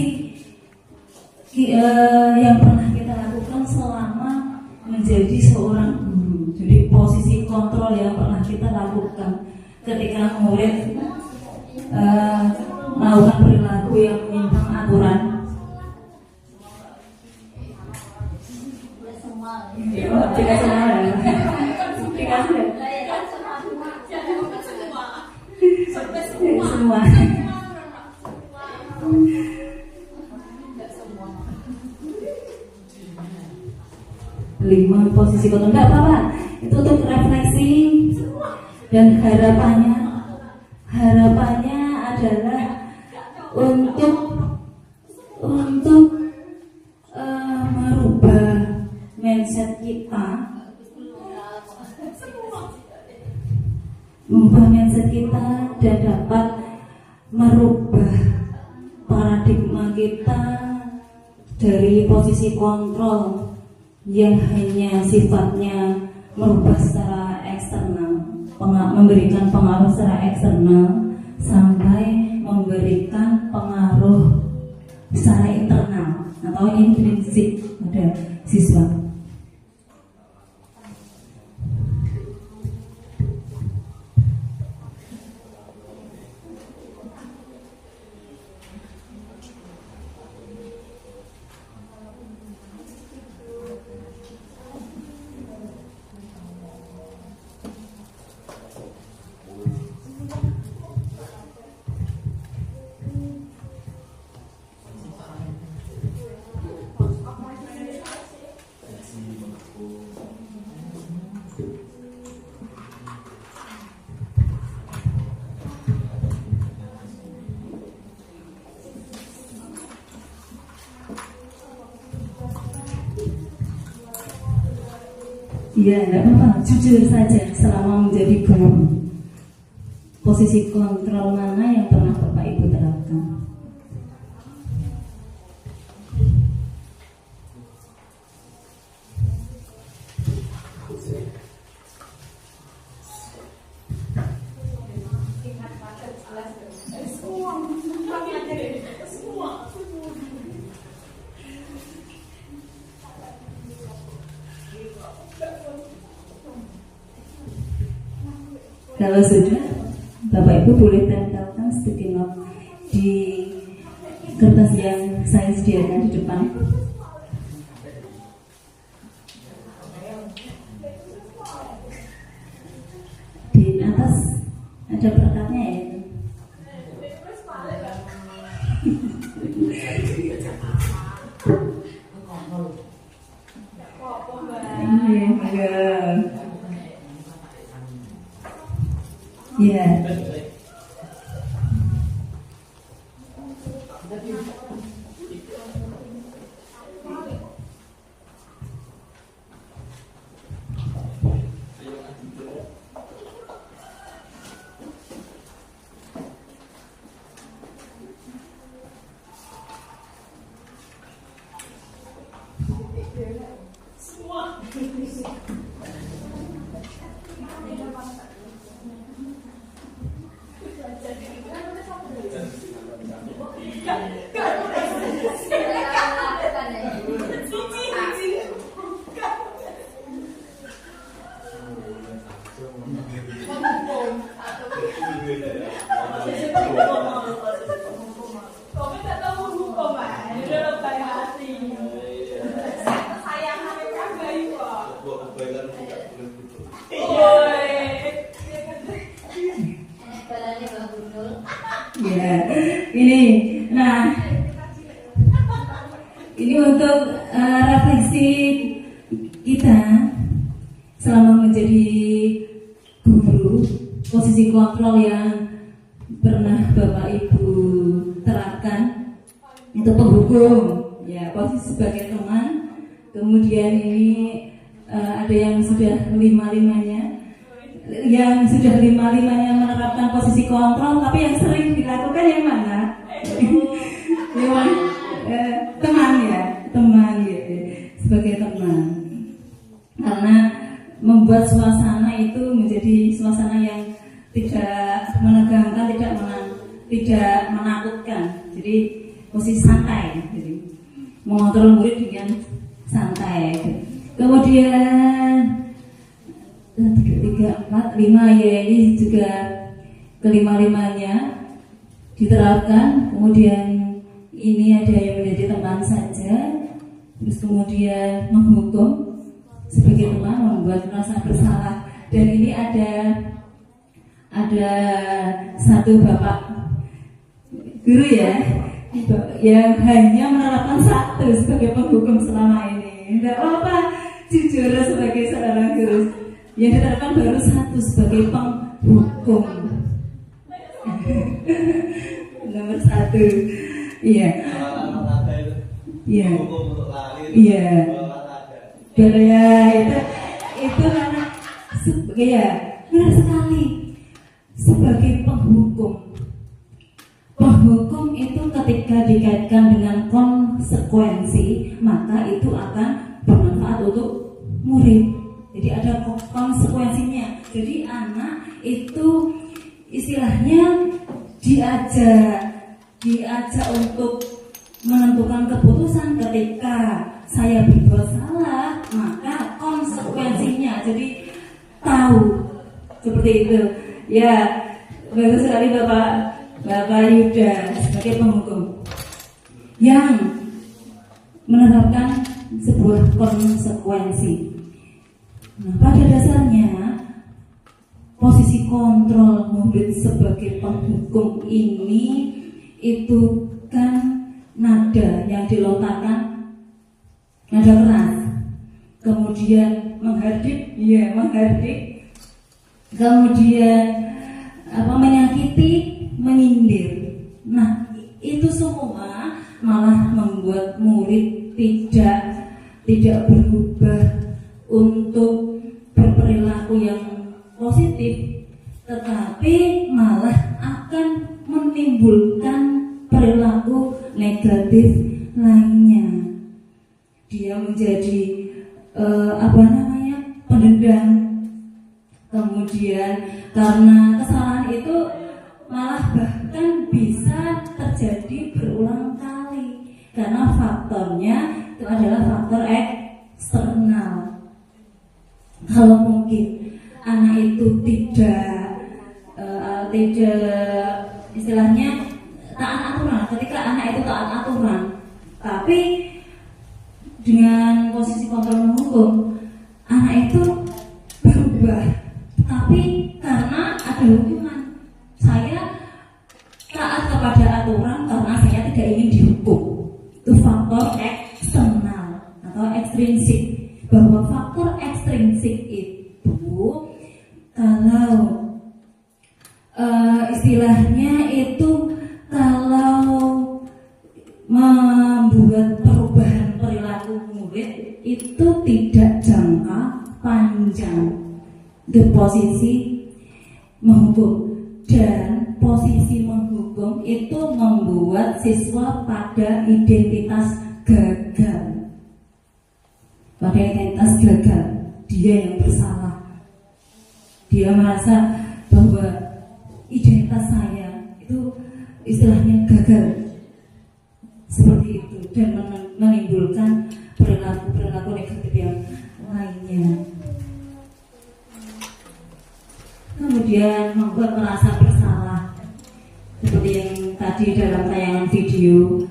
yang pernah kita lakukan selama menjadi seorang guru. Jadi posisi kontrol yang pernah kita lakukan ketika murid melakukan perilaku yang menyimpang aturan. Jika semua. Lima posisi kontrol, enggak apa-apa. Itu untuk refleksi dan harapannya adalah untuk merubah mindset kita, dan dapat merubah paradigma kita dari posisi kontrol yang hanya sifatnya merubah secara eksternal, memberikan pengaruh secara eksternal, sampai memberikan pengaruh secara internal atau intrinsik pada siswa. Ya, enggak apa-apa, jujur saja selama menjadi guru. Posisi kontrol mana yang pernah Bapak Ibu terapkan? Kalau sudah, Bapak Ibu boleh tempelkan sticky note di kertas yang saya sediakan di depan. Di atas ada perkatnya ya. Iya. Ya, ini untuk refleksi kita selama menjadi guru, posisi kontrol yang pernah Bapak Ibu terapkan itu penghukum, ya posisi sebagai teman. Kemudian ini ada yang sudah lima-limanya menerapkan posisi kontrol, tapi yang sering dilakukan yang mana? teman ya, sebagai teman. Karena membuat suasana itu menjadi suasana yang tidak menegangkan, tidak menakutkan. Jadi posisi santai, jadi mengontrol murid dengan santai. Kemudian 3, 4, 5 ya, ini juga kelima-limanya diterapkan. Kemudian ini ada yang menjadi teman saja, terus kemudian menghukum sebagai teman, membuat merasa bersalah. Dan ini ada satu bapak guru ya yang hanya menerapkan satu sebagai penghukum selama ini. Tidak apa-apa, jujur sebagai seorang guru. Yang diterapkan baru satu sebagai penghukum. Nomor 1. Iya. Iya. Iya. Budaya itu karena benar sekali sebagai penghukum. Penghukum itu ketika dikaitkan dengan konsekuensi, maka itu akan bermanfaat untuk murid. Jadi ada konsekuensinya. Jadi anak itu istilahnya diajak untuk menentukan keputusan. Ketika saya berbuat salah, maka konsekuensinya. Jadi tahu seperti itu. Ya, bagus sekali Bapak Yuda sebagai penghukum yang menerapkan sebuah konsekuensi. Nah, pada dasarnya posisi kontrol murid sebagai penghukum ini itu kan nada yang dilontarkan, nada keras, kemudian menghardik, kemudian menyakiti, menyindir. Nah, itu semua malah membuat murid tidak berubah untuk berperilaku yang positif, tetapi malah akan menimbulkan perilaku negatif lainnya. Dia menjadi pendendam. Kemudian karena kesalahan itu malah bahkan bisa terjadi berulang kali, karena faktornya itu adalah faktor eksternal. Kalau mungkin anak itu tidak tidak istilahnya taat aturan. Ketika anak itu taat aturan, tapi dengan posisi kontrol menghukum, anak itu berubah. Tapi karena ada hukuman, saya taat kepada aturan karena saya tidak ingin dihukum. Itu faktor eksternal atau ekstrinsik. Bahwa faktor ekstrinsik itu kalau istilahnya itu kalau membuat perubahan perilaku murid itu tidak jangka panjang. Itu posisi menghukum, dan posisi menghukum itu membuat siswa pada identitas gagal. Pada identitas gagal, dia yang bersalah. Dia merasa bahwa identitas saya itu istilahnya gagal, seperti itu, dan menimbulkan perilaku negatif yang lainnya. Kemudian membuat merasa bersalah, seperti yang tadi dalam tayangan video.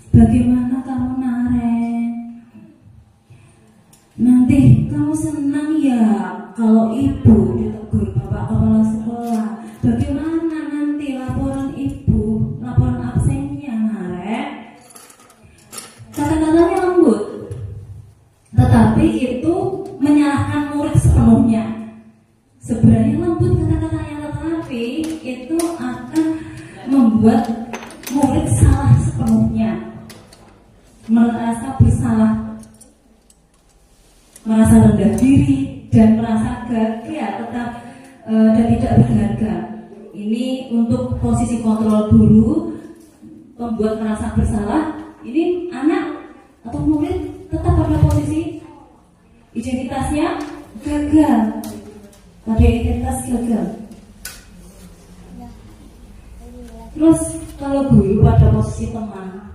Bagaimana kamu Naren? Nanti kamu senang ya kalau ibu ditegur bapak kepala sekolah. Bagaimana nanti laporan ibu, laporan absennya Naren? Kata-katanya lembut, tetapi itu menyalahkan murid sepenuhnya. Sebenarnya lembut kata-katanya, tetapi itu akan membuat murid salah sepenuhnya, merasa bersalah, merasa rendah diri, dan merasa gagal tetap dan tidak berharga. Ini untuk posisi kontrol guru, membuat merasa bersalah. Ini anak atau murid tetap pada posisi identitasnya gagal, pada identitas gagal. Terus kalau guru pada posisi teman,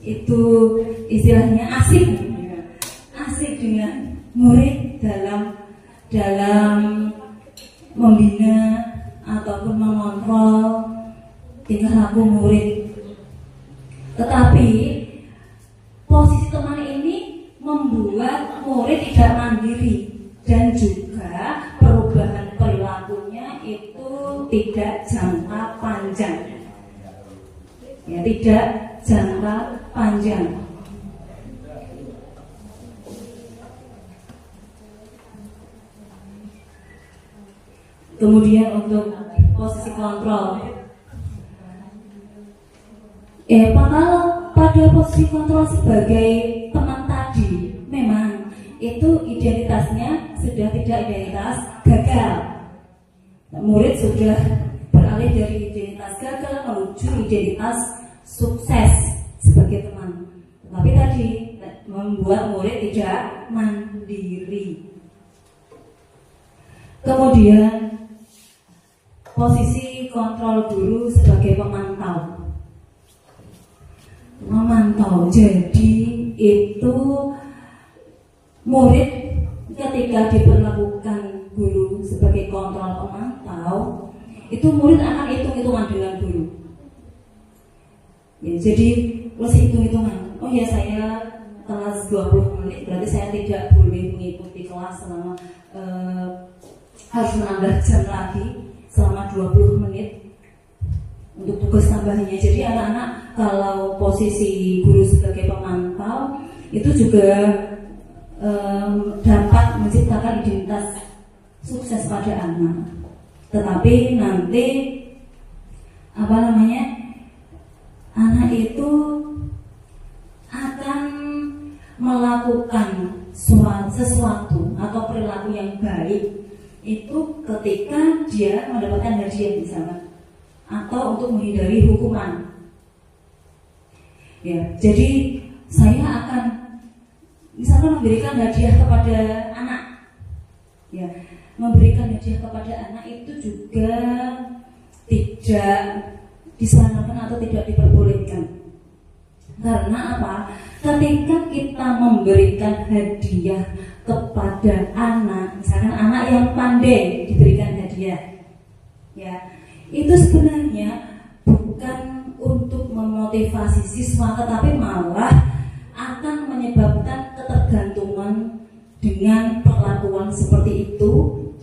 itu istilahnya asik dengan murid dalam membina ataupun mengontrol tingkah laku murid. Tetapi posisi teman ini membuat murid tidak mandiri, dan juga perubahan perilakunya itu tidak jangka panjang. Ya, tidak jangka panjang. Kemudian untuk posisi kontrol, kalau pada posisi kontrol sebagai teman tadi, memang itu identitasnya sudah tidak identitas gagal. Murid sudah beralih dari identitas gagal menuju identitas sukses sebagai teman. Tapi tadi membuat murid tidak mandiri. Kemudian posisi kontrol guru sebagai memantau. Jadi itu murid ketika diperlakukan guru sebagai kontrol pemantau, itu murid akan hitung-hitungan dengan guru. Ya, jadi masih hitung-hitungan. Oh ya, saya kelas 20 menit, berarti saya tidak boleh mengikuti kelas selama harus menambah jam lagi selama 20 menit untuk tugas tambahannya. Jadi anak-anak kalau posisi guru sebagai pemantau itu juga dapat menciptakan identitas sukses pada anak. Tetapi nanti anak itu akan melakukan sesuatu atau perilaku yang baik itu ketika dia mendapatkan hadiah misalnya, atau untuk menghindari hukuman. Ya, jadi saya akan misalkan memberikan hadiah kepada anak. Ya, memberikan hadiah kepada anak itu juga tidak disarankan atau tidak diperbolehkan. Karena apa? Ketika kita memberikan hadiah kepada anak, misalkan anak yang pandai diberikan hadiah, ya, itu sebenarnya bukan untuk memotivasi siswa, tetapi malah akan menyebabkan ketergantungan dengan perlakuan seperti itu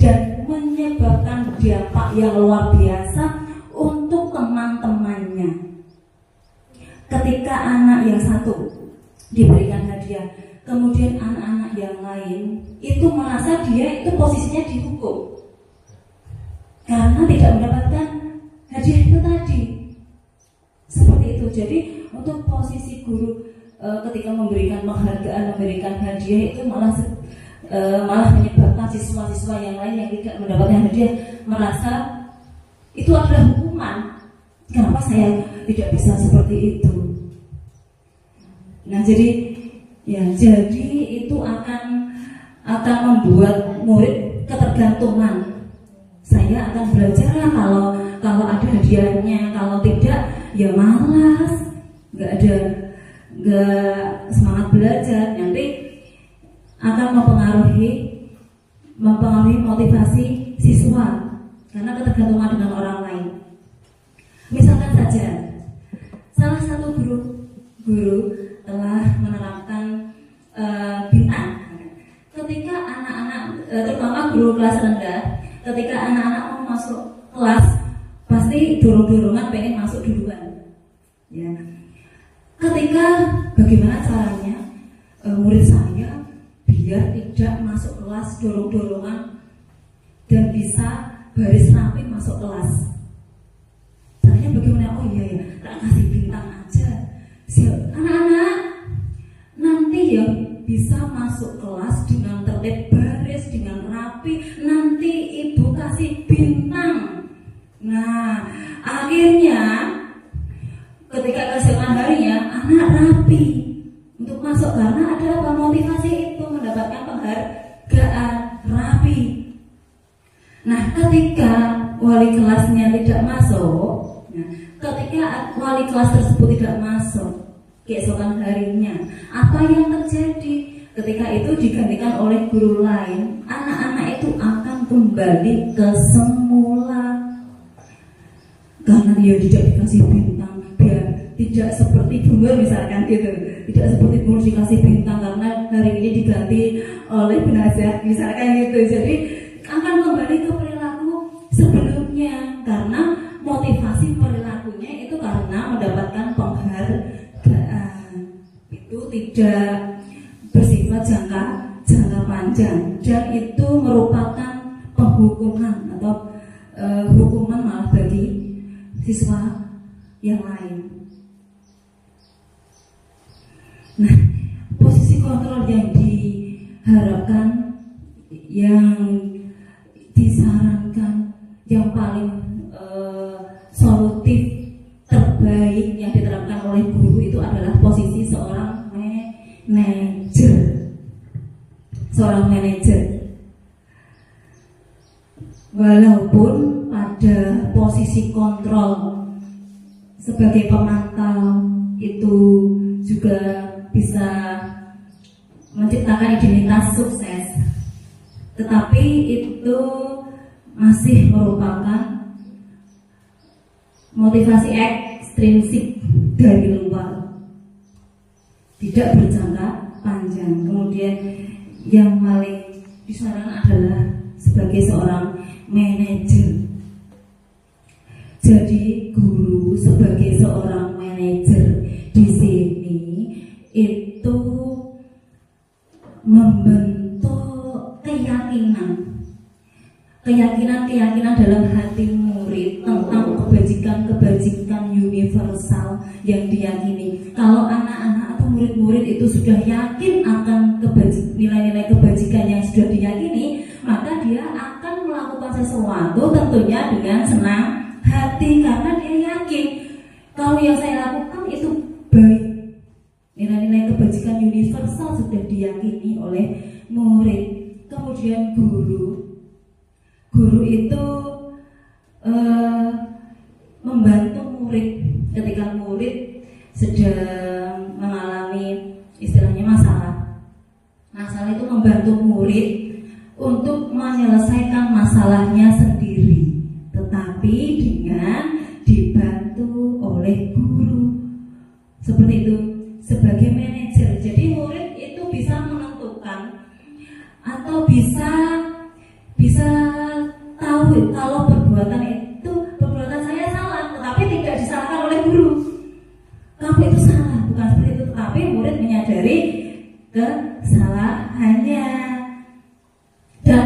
dan menyebabkan dampak yang luar biasa untuk teman-temannya. Ketika anak yang satu diberikan hadiah, kemudian anak-anak yang lain itu merasa dia itu posisinya dihukum karena tidak mendapatkan hadiah itu tadi. Seperti itu. Jadi untuk posisi guru ketika memberikan penghargaan, memberikan hadiah itu malah menyebabkan siswa-siswa yang lain yang tidak mendapatkan hadiah merasa itu adalah hukuman. Kenapa saya tidak bisa seperti itu? Nah, jadi itu akan membuat murid ketergantungan. Saya akan belajar kalau ada hadiahnya, kalau tidak ya malas, nggak semangat belajar. Nanti akan mempengaruhi motivasi siswa karena ketergantungan dengan orang lain. Misalkan saja salah satu guru telah menerapkan bintang. Ketika anak-anak, terutama guru kelas rendah, ketika anak-anak mau masuk kelas pasti dorong-dorongan pengen masuk duluan. Ya. Ketika bagaimana caranya murid saya biar tidak masuk kelas dorong-dorongan dan bisa baris rapi masuk kelas. Caranya bagaimana? Oh iya, tak kasih bintang aja. Anak-anak nanti ya bisa masuk kelas dengan tertib baris, dengan rapi. Nanti ibu kasih bintang. Nah, akhirnya ketika keesokan harinya anak rapi untuk masuk karena ada apa? Motivasi itu mendapatkan penghargaan rapi. Nah, ketika wali kelasnya tidak masuk, ketika wali kelas tersebut tidak masuk keesokan harinya, apa yang terjadi? Ketika itu digantikan oleh guru lain, anak-anak itu akan kembali ke semula karena dia tidak dikasih bintang, biar tidak seperti bunga misalkan gitu, tidak seperti bunga dikasih bintang karena hari ini diganti oleh penasihat misalkan gitu. Jadi akan kembali ke perilaku sebelumnya karena motivasi perilakunya itu karena mendapatkan penghargaan. Itu tidak bersifat jangka panjang dan itu merupakan penghukuman atau hukuman malah bagi siswa yang lain. Nah, posisi kontrol yang diharapkan, yang disarankan, yang paling solutif terbaik yang diterapkan oleh guru itu adalah posisi seorang manajer. Walaupun pada posisi kontrol sebagai pemantau itu juga bisa menciptakan identitas sukses, tetapi itu masih merupakan motivasi ekstrinsik dari luar, tidak berjangka panjang. Kemudian yang paling disarankan adalah sebagai seorang manajer. Jadi guru sebagai seorang manajer di sini itu membentuk keyakinan dalam hati murid tentang kebajikan universal yang diyakini. Kalau anak-anak atau murid-murid itu sudah yakin akan nilai-nilai kebajikan yang sudah diyakini, maka dia akan melakukan sesuatu tentunya dengan senang hati karena dia yakin kalau yang saya lakukan itu baik. Nilai-nilai kebajikan universal sudah diyakini oleh murid. Kemudian guru itu membantu murid ketika murid sedang mengalami istilahnya masalah itu membantu murid untuk menyelesaikan masalahnya sendiri, tetapi tetapi dengan dibantu oleh guru. Seperti itu, sebagai manajer. Jadi murid itu bisa menentukan atau bisa tahu kalau perbuatan saya salah, tetapi tidak disalahkan oleh guru. Kamu itu salah, bukan seperti itu, tetapi murid menyadari kesalahannya dan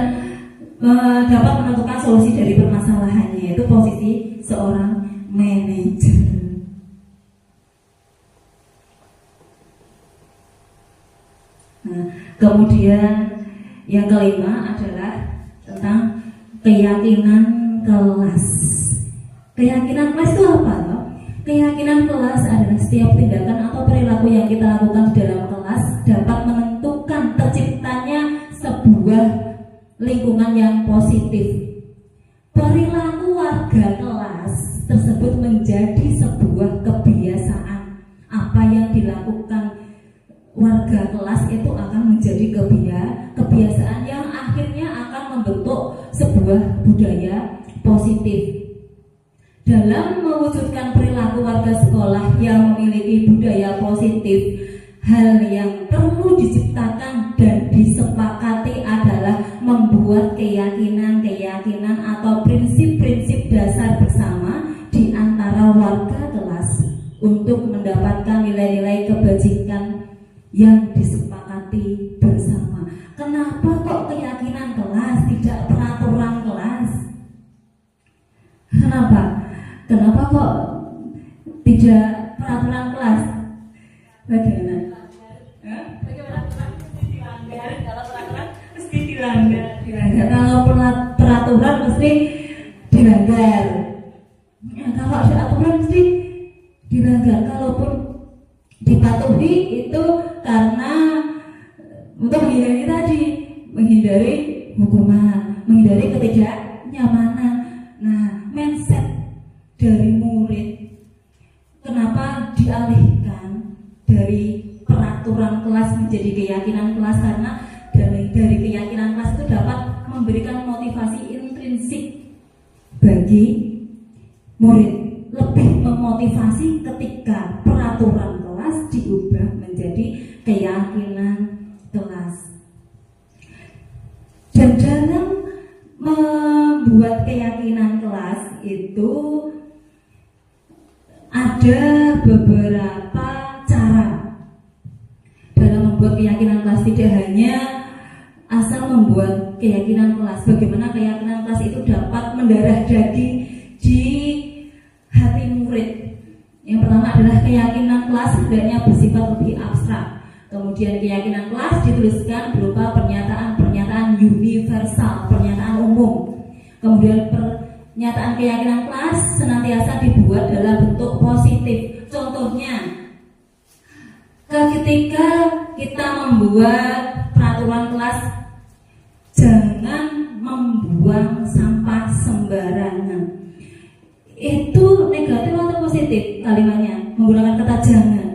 dapat menentukan solusi dari permasalahannya. Itu posisi seorang manajer. Nah, kemudian yang kelima adalah tentang keyakinan kelas. Keyakinan kelas itu apa? Loh? Keyakinan kelas adalah setiap tindakan atau perilaku yang kita lakukan di dalam kelas dapat menentukan terciptanya sebuah lingkungan yang positif. Perilaku warga kelas tersebut menjadi sebuah kebiasaan. Apa yang dilakukan warga kelas itu akan menjadi kebiasaan yang akhirnya akan membentuk sebuah budaya positif. Dalam mewujudkan perilaku warga sekolah yang memiliki budaya positif, hal yang perlu diciptakan dan disepakati adalah membuat keyakinan atau prinsip-prinsip dasar bersama di antara warga kelas untuk mendapatkan nilai-nilai kebajikan yang disepakati bersama. Kenapa kok keyakinan kelas, tidak peraturan kelas? Kenapa kok tidak peraturan kelas? Bagaimana? Kalau peraturan mesti dilanggar. Kalau peraturan mesti dilanggar. Kalau ada aturan mesti dilanggar. Kalaupun dipatuhi itu karena untuk menghindari hukuman, menghindari ketidaknyamanan. Nah, mindset dari murid kenapa dialihkan dari peraturan kelas menjadi keyakinan kelas? Karena dari keyakinan kelas itu dapat memberikan motivasi intrinsik bagi murid, lebih memotivasi ketika peraturan kelas diubah menjadi keyakinan kelas. Dan dalam membuat keyakinan kelas itu ada beberapa cara dalam membuat keyakinan kelas. Tidak hanya asal membuat keyakinan kelas, bagaimana keyakinan kelas itu dapat mendarah daging di hati murid. Yang pertama adalah keyakinan kelas hendaknya bersifat lebih abstrak. Kemudian keyakinan kelas dituliskan berupa pernyataan universal, pernyataan umum. Kemudian pernyataan keyakinan kelas senantiasa dibuat dalam bentuk positif. Contohnya, ketika kita membuat peraturan kelas, jangan membuang sampah sembarangan. Itu negatif atau positif kalimatnya? Menggunakan kata jangan.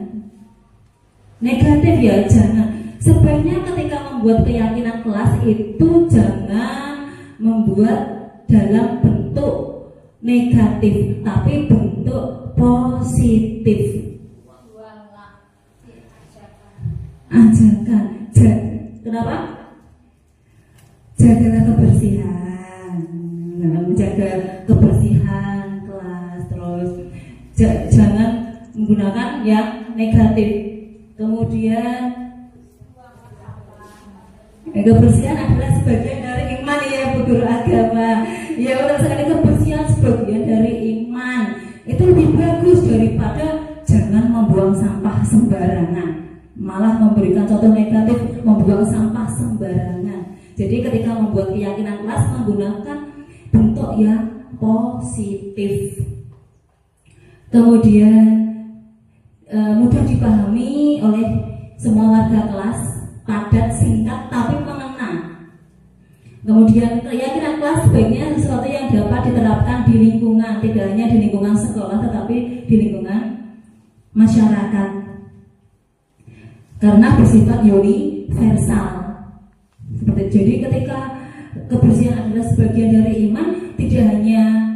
Negatif ya, jangan. Sebaiknya ketika membuat keyakinan kelas itu jangan membuat dalam bentuk negatif, tapi bentuk positif. Ajakan. Kenapa? Jagalah kebersihan. Menjaga kebersihan kelas. Terus jangan menggunakan yang negatif. Kemudian kebersihan adalah sebagian dari iman ya, Bu Guru Agama. Ya, betul sekali, kebersihan sebagian dari iman. Itu lebih bagus daripada jangan membuang sampah sembarangan. Malah memberikan contoh negatif, membuang sampah sembarangan. Jadi ketika membuat keyakinan kelas menggunakan bentuk yang positif. Kemudian mudah dipahami oleh semua warga kelas, padat, singkat, tapi mengena. Kemudian keyakinan kelas sebaiknya sesuatu yang dapat diterapkan di lingkungan, tidak hanya di lingkungan sekolah, tetapi di lingkungan masyarakat. Karena bersifat universal. Jadi ketika kebersihan adalah sebagian dari iman, tidak hanya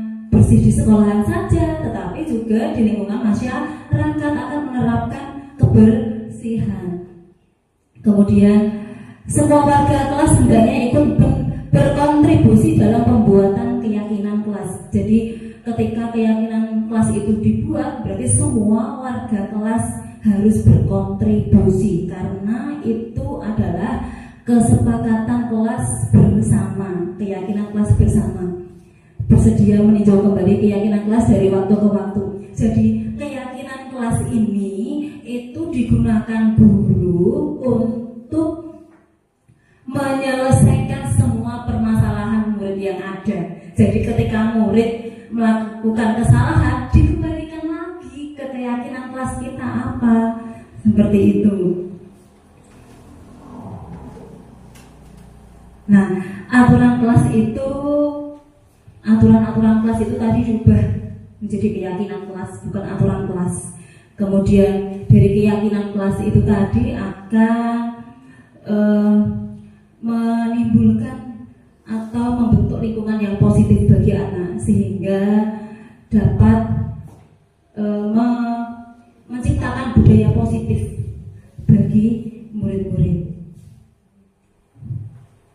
bersih di sekolahan saja, tetapi juga di lingkungan masyarakat akan menerapkan kebersihan. Kemudian semua warga kelas hendaknya ikut berkontribusi dalam pembuatan keyakinan kelas. Jadi ketika keyakinan kelas itu dibuat, berarti semua warga kelas harus berkontribusi karena itu adalah kesepakatan kelas bersama, keyakinan kelas bersama. Bersedia meninjau kembali keyakinan kelas dari waktu ke waktu. Jadi keyakinan kelas ini itu digunakan guru untuk menyelesaikan semua permasalahan murid yang ada. Jadi ketika murid melakukan kesalahan, dikembalikan lagi ke keyakinan kelas kita apa, seperti itu. Nah, aturan kelas itu tadi diubah menjadi keyakinan kelas, bukan aturan kelas. Kemudian dari keyakinan kelas itu tadi akan menimbulkan atau membentuk lingkungan yang positif bagi anak sehingga dapat menciptakan budaya positif bagi murid-murid.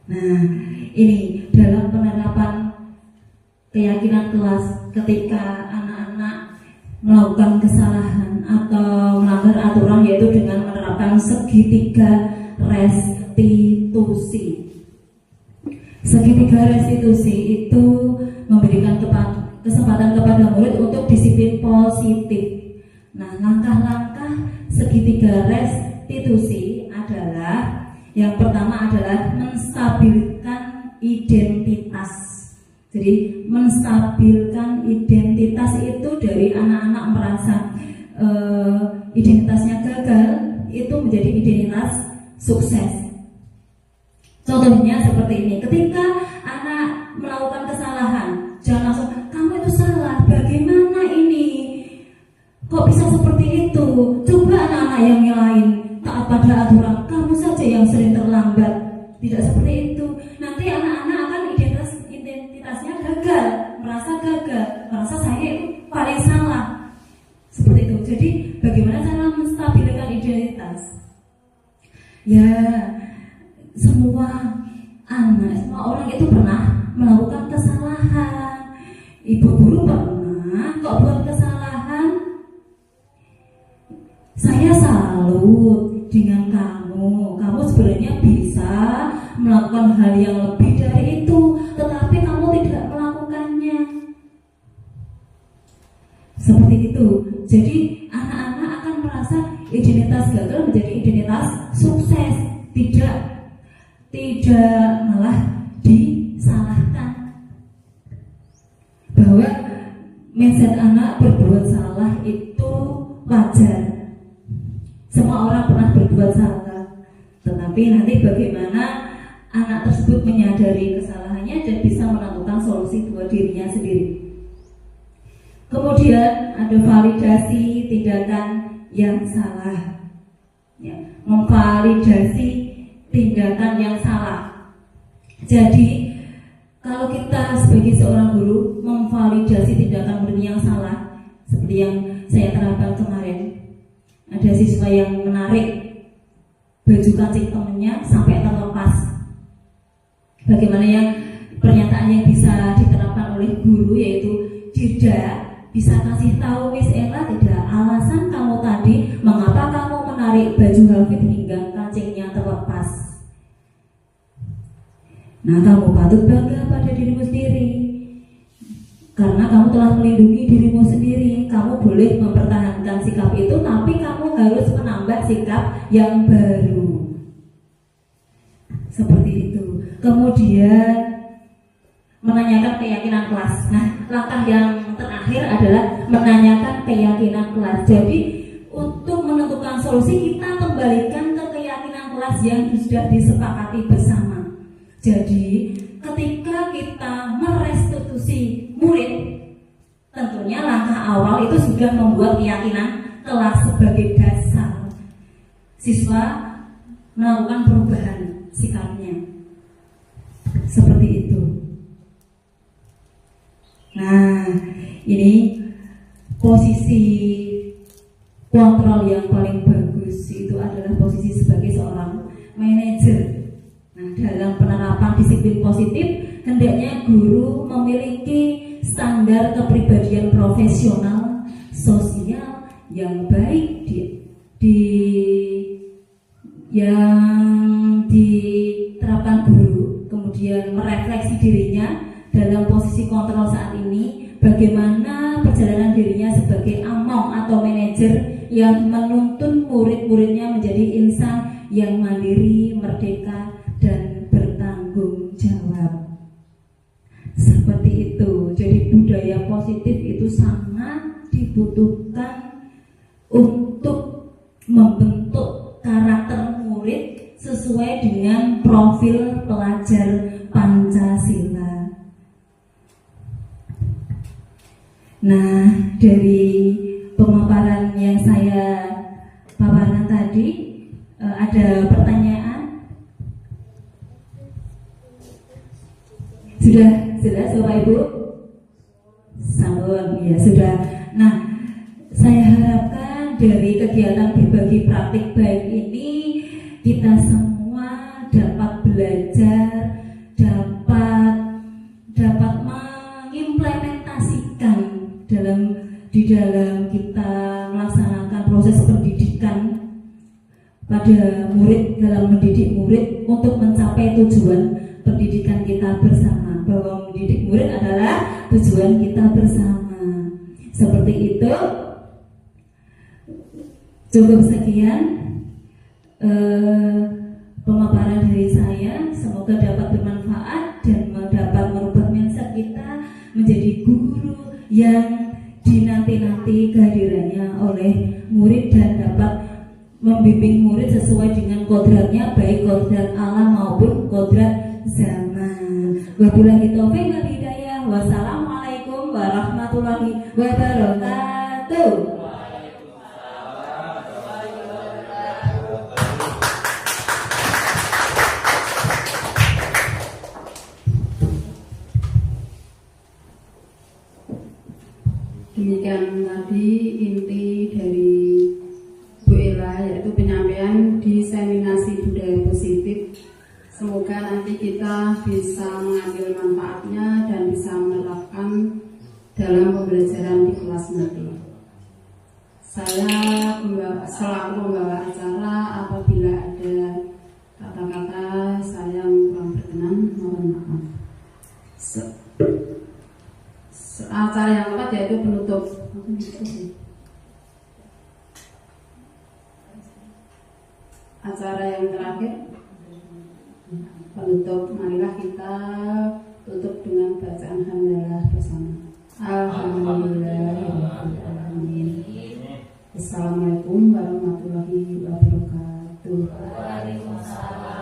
Nah, ini dalam penerapan keyakinan kelas ketika anak-anak melakukan kesalahan atau melanggar aturan, yaitu dengan menerapkan segitiga restitusi. Segitiga restitusi itu memberikan kesempatan kepada murid untuk disiplin positif. Nah, langkah-langkah segitiga restitusi adalah yang pertama adalah menstabilkan identitas. Jadi menstabilkan identitas itu dari anak-anak merasa identitasnya gagal, itu menjadi identitas sukses. Contohnya seperti ini, ketika anak melakukan kesalahan, jangan langsung kamu itu salah, bagaimana ini, kok bisa seperti itu, coba anak-anak yang lain taat pada aturan, kamu saja yang sering terlambat. Tidak seperti itu, nanti anak-anak akan identitasnya gagal, merasa saya itu paling salah, seperti itu. Jadi bagaimana cara menstabilkan identitas? Ya, semua orang itu pernah melakukan kesalahan. Ibu guru pernah kok buat kesalahan. Saya salut dengan kamu sebenarnya bisa melakukan hal yang lebih dari itu, tetapi kamu tidak melakukannya. Seperti itu. Jadi anak-anak akan merasa identitas gagal menjadi identitas sukses, tidak malah disalahkan. Bahwa mindset anak berbuat salah itu wajar. Semua orang pernah berbuat salah, tetapi nanti bagaimana anak tersebut menyadari kesalahannya dan bisa menentukan solusi buat dirinya sendiri. Kemudian ada validasi tindakan yang salah, ya, memvalidasi tindakan yang salah. Jadi kalau kita sebagai seorang guru memvalidasi tindakan murid yang salah, seperti yang saya terapkan kemarin, ada siswa yang menarik baju kancing temennya sampai terlepas. Bagaimana yang pernyataan yang bisa diterapkan oleh guru, yaitu tidak bisa kasih tahu Miss Ella tidak alasan kamu tadi mengapa kamu menarik baju Hafid hingga kancingnya terlepas. Nah, kamu patut bangga pada dirimu sendiri karena kamu telah melindungi dirimu sendiri. Kamu boleh mempertahankan sikap itu, tapi kamu harus menambah sikap yang baru. Seperti itu. Kemudian menanyakan keyakinan kelas. Nah, langkah yang terakhir adalah menanyakan keyakinan kelas. Jadi untuk menentukan solusi, kita kembalikan ke keyakinan kelas yang sudah disepakati bersama. Jadi ketika kita merestitusi murid, tentunya langkah awal itu sudah membuat keyakinan kelas sebagai dasar. Siswa melakukan perubahan sikapnya. Seperti itu. Nah, Ini posisi kontrol yang paling bagus itu adalah posisi sebagai seorang manajer. Nah, dalam penerapan disiplin positif, hendaknya guru memiliki standar kepribadian profesional, sosial yang baik yang diterapkan guru, kemudian merefleksi dirinya dalam posisi kontrol saat ini, bagaimana perjalanan dirinya sebagai among atau manajer yang menuntun murid-muridnya menjadi insan yang mandiri, merdeka, dan bertanggung jawab. Seperti itu. Jadi budaya positif itu sangat dibutuhkan untuk membentuk karakter murid sesuai dengan profil pelajar Pancasila. Nah, dari pemaparan yang saya paparkan tadi, ada pertanyaan? Sudah jelas Bapak Ibu? Sampun, ya sudah. Nah, saya harapkan dari kegiatan berbagi praktik baik ini kita semua dapat belajar, dapat mengimplementasikan di dalam kita melaksanakan proses pendidikan pada murid, dalam mendidik murid untuk mencapai tujuan pendidikan kita bersama, bahwa mendidik murid adalah tujuan kita bersama. Seperti itu. Cukup sekian pemaparan dari saya. Semoga dapat bermanfaat dan dapat merubah mindset kita menjadi guru yang dinanti-nanti kehadirannya oleh murid dan dapat membimbing murid sesuai dengan kodratnya, baik kodrat alam maupun kodrat zaman. Wabillahi taufiq wal hidayah. Wassalamualaikum warahmatullahi wabarakatuh. Demikian tadi inti dari Bu Ella, yaitu penyampaian diseminasi budaya positif. Semoga nanti kita bisa mengambil manfaatnya dan bisa menerapkan dalam pembelajaran di kelas nanti. Saya selaku pembawa acara, apabila ada kata-kata saya yang kurang berkenan, mohon maaf. Acara yang keempat yaitu penutup. Acara yang terakhir penutup. Marilah kita tutup dengan bacaan hamdalah bersama. Alhamdulillahirrahmanirrahim. Assalamualaikum warahmatullahi wabarakatuh. Waalaikumsalam.